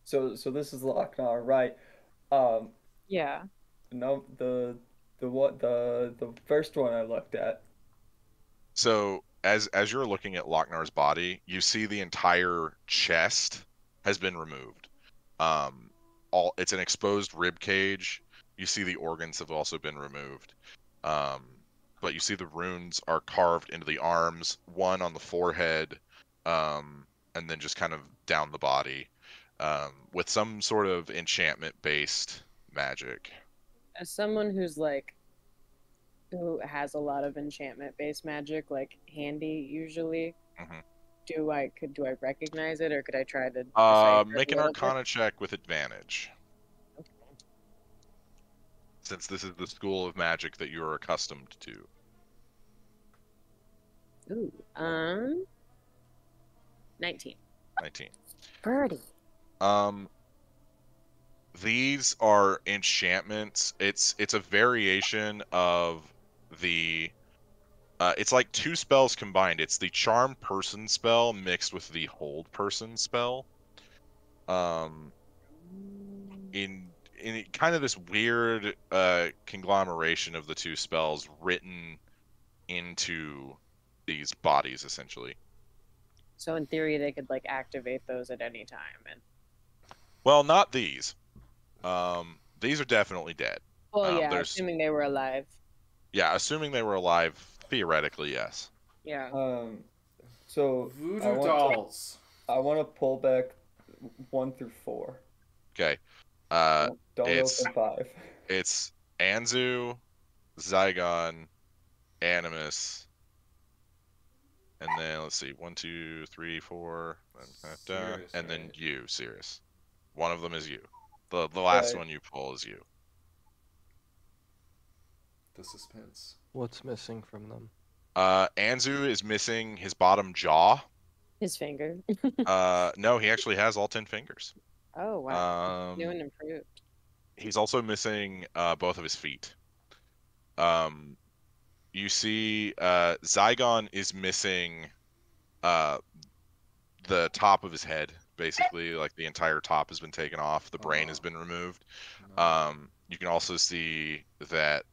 So this is Lochnar, right? Um, Yeah. no, the first one I looked at. So as you're looking at Lochnar's body, you see the entire chest has been removed. It's an exposed rib cage. You see the organs have also been removed. But you see the runes are carved into the arms, one on the forehead, and then just kind of down the body, with some sort of enchantment-based magic. As someone who's like who has a lot of enchantment based magic, like handy usually, Mhm. do I recognize it, or could I try to decipher it Make a an little bit? Arcana check with advantage, Okay. since this is the school of magic that you are accustomed to. Ooh, 19. 19. Birdie. These are enchantments. It's a variation of the. It's like two spells combined. It's the Charm Person spell mixed with the Hold Person spell. In kind of this weird conglomeration of the two spells written into these bodies, essentially. So in theory, they could like activate those at any time, and Well, not these. These are definitely dead. well, yeah, There's assuming they were alive. Yeah, assuming they were alive, theoretically, yes. Yeah. So Voodoo dolls. I want to pull back 1 through 4. Okay. Don't it's open 5. it's Anzu, Zaigon, Animus, and then let's see, 1, 2, 3, 4, Sirius, and then right? you, Sirius. One of them is you. The last Right. one you pull is you. The suspense. What's missing from them? Anzu is missing his bottom jaw. His finger. No, he actually has all 10 fingers. Oh wow. New and improved. He's also missing both of his feet. You see Zaigon is missing the top of his head, basically. Like the entire top has been taken off. The brain has been removed. No. You can also see that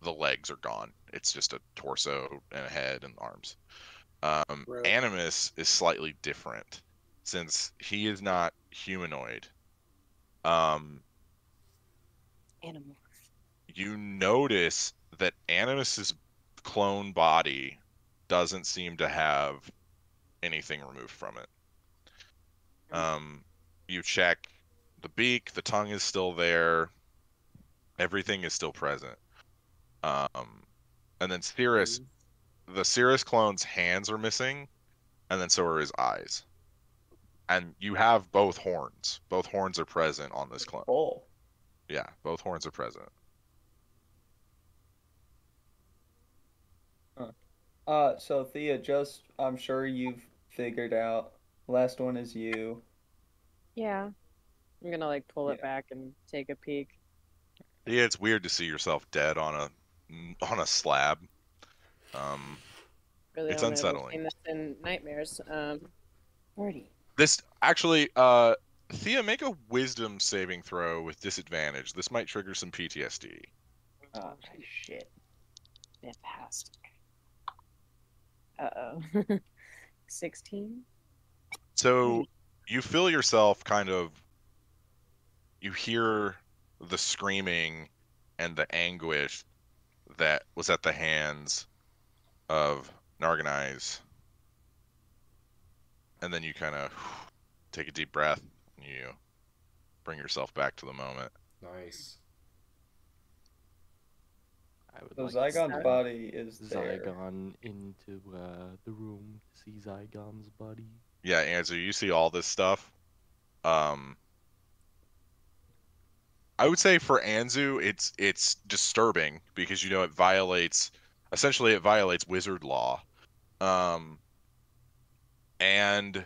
the legs are gone. It's just a torso and a head and arms. Right. Animus is slightly different, since he is not humanoid. Animorph. You notice that Animus's clone body doesn't seem to have anything removed from it. You check the beak, the tongue is still there, everything is still present. And then Cirrus, the Cirrus clone's hands are missing, and then so are his eyes. And you have both horns. Both horns are present on this clone. Oh. Yeah, both horns are present. So Thea, I'm sure you've figured out. Last one is you. Yeah. I'm gonna like pull it Yeah. back and take a peek. Yeah, it's weird to see yourself dead on a slab. Really It's only ever unsettling. seen this in nightmares. Birdie. This actually, Thea, make a wisdom saving throw with disadvantage. This might trigger some PTSD. Oh, shit. Fantastic. 16? So you feel yourself you hear the screaming and the anguish that was at the hands of Narganai's. And then you kind of take a deep breath and you bring yourself back to the moment. Nice. I would So like to Zygon's send body is there. Zygon into the room to see Zygon's body. Yeah, Andrew, you see all this stuff. I would say for Anzu, it's disturbing because it violates wizard law, and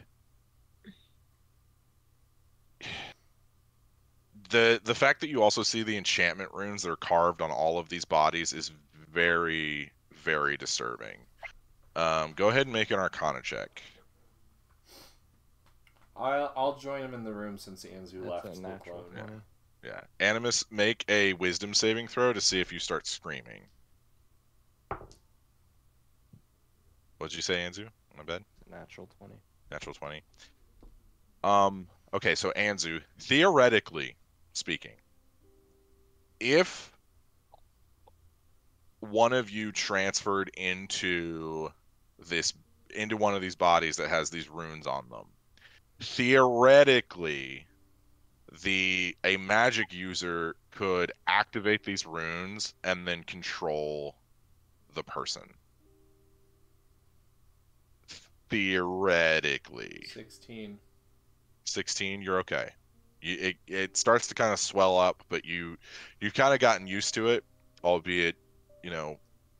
the fact that you also see the enchantment runes that are carved on all of these bodies is very, very disturbing. Go ahead and make an Arcana check. I'll join him in the room since Anzu That's left a the natural clone. 20. Yeah. Animus, make a Wisdom saving throw to see if you start screaming. What'd you say, Anzu? My bad. Natural 20. Natural 20. Okay, so Anzu, theoretically speaking, if one of you transferred into one of these bodies that has these runes on them, theoretically a magic user could activate these runes and then control the person. Theoretically. 16. 16, you're okay. It starts to kind of swell up, but you've kind of gotten used to it, albeit,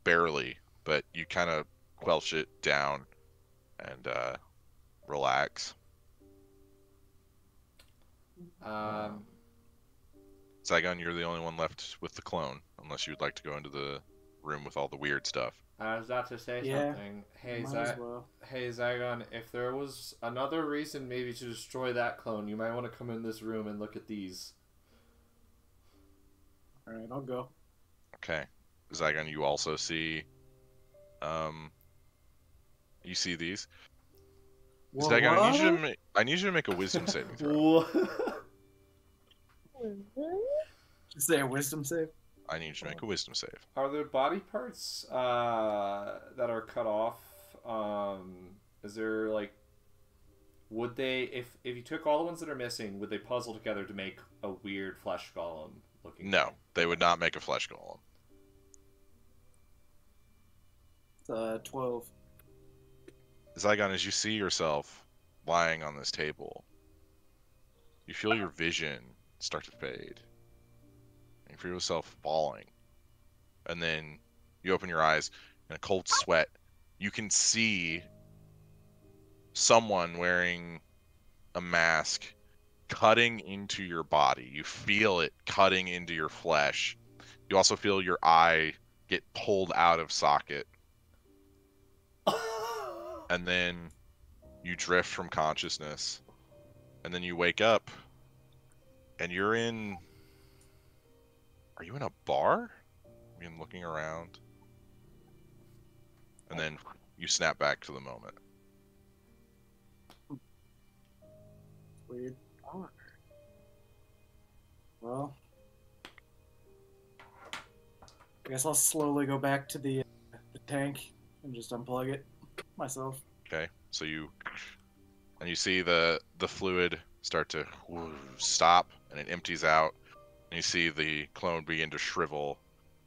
barely, but you kind of quelch it down and relax. Zaigon, you're the only one left with the clone, unless you'd like to go into the room with all the weird stuff. I was about to say something. Hey, Might as well. Hey, Zaigon, if there was another reason maybe to destroy that clone, you might want to come in this room and look at these. Alright, I'll go. Okay. Zaigon, you also see... you see these? Whoa, Zaigon, what? I need you to make a wisdom saving throw. Just say a wisdom save. I need you to make a wisdom save. Are there body parts that are cut off? Is there would they, if you took all the ones that are missing, would they puzzle together to make a weird flesh golem looking? No, they would not make a flesh golem. It's 12. Zaigon, as you see yourself lying on this table, you feel your vision start to fade. You feel yourself falling. And then you open your eyes in a cold sweat. You can see someone wearing a mask cutting into your body. You feel it cutting into your flesh. You also feel your eye get pulled out of socket. And then you drift from consciousness. And then you wake up. And you're in... Are you in a bar? I mean, looking around. And then you snap back to the moment. Weird. Well, I guess I'll slowly go back to the tank and just unplug it myself. Okay, so you see the fluid start to stop, and it empties out, and you see the clone begin to shrivel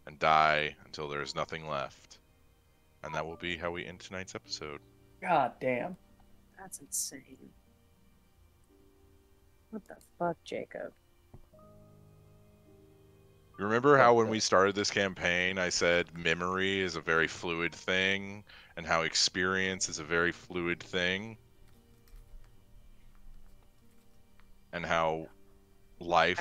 and die until there's nothing left. And that will be how we end tonight's episode. God damn. That's insane. What the fuck, Jacob? You remember how when we started this campaign, I said memory is a very fluid thing, and how experience is a very fluid thing? And how life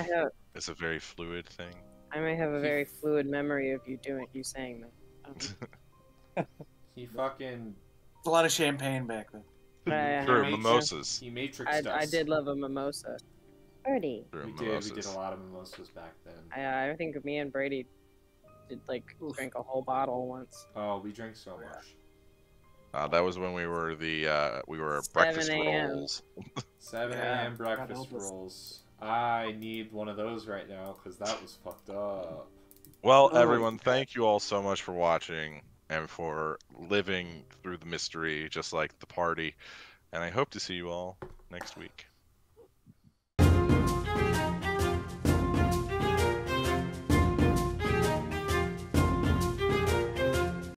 is a very fluid thing? I may have a very fluid memory of you saying that. He fucking... It's a lot of champagne back then. True, mimosas. He matrixed us. I did love a mimosa. Birdie. True, We mimosas. did a lot of mimosas back then. I think me and Brady did drink a whole bottle once. Oh, we drank so much. That was when we were breakfast 7 a.m. rolls. 7 Yeah, a.m. breakfast God help us. rolls. I need one of those right now because that was fucked up. Well, Oh, everyone, thank you all so much for watching and for living through the mystery just like the party. And I hope to see you all next week.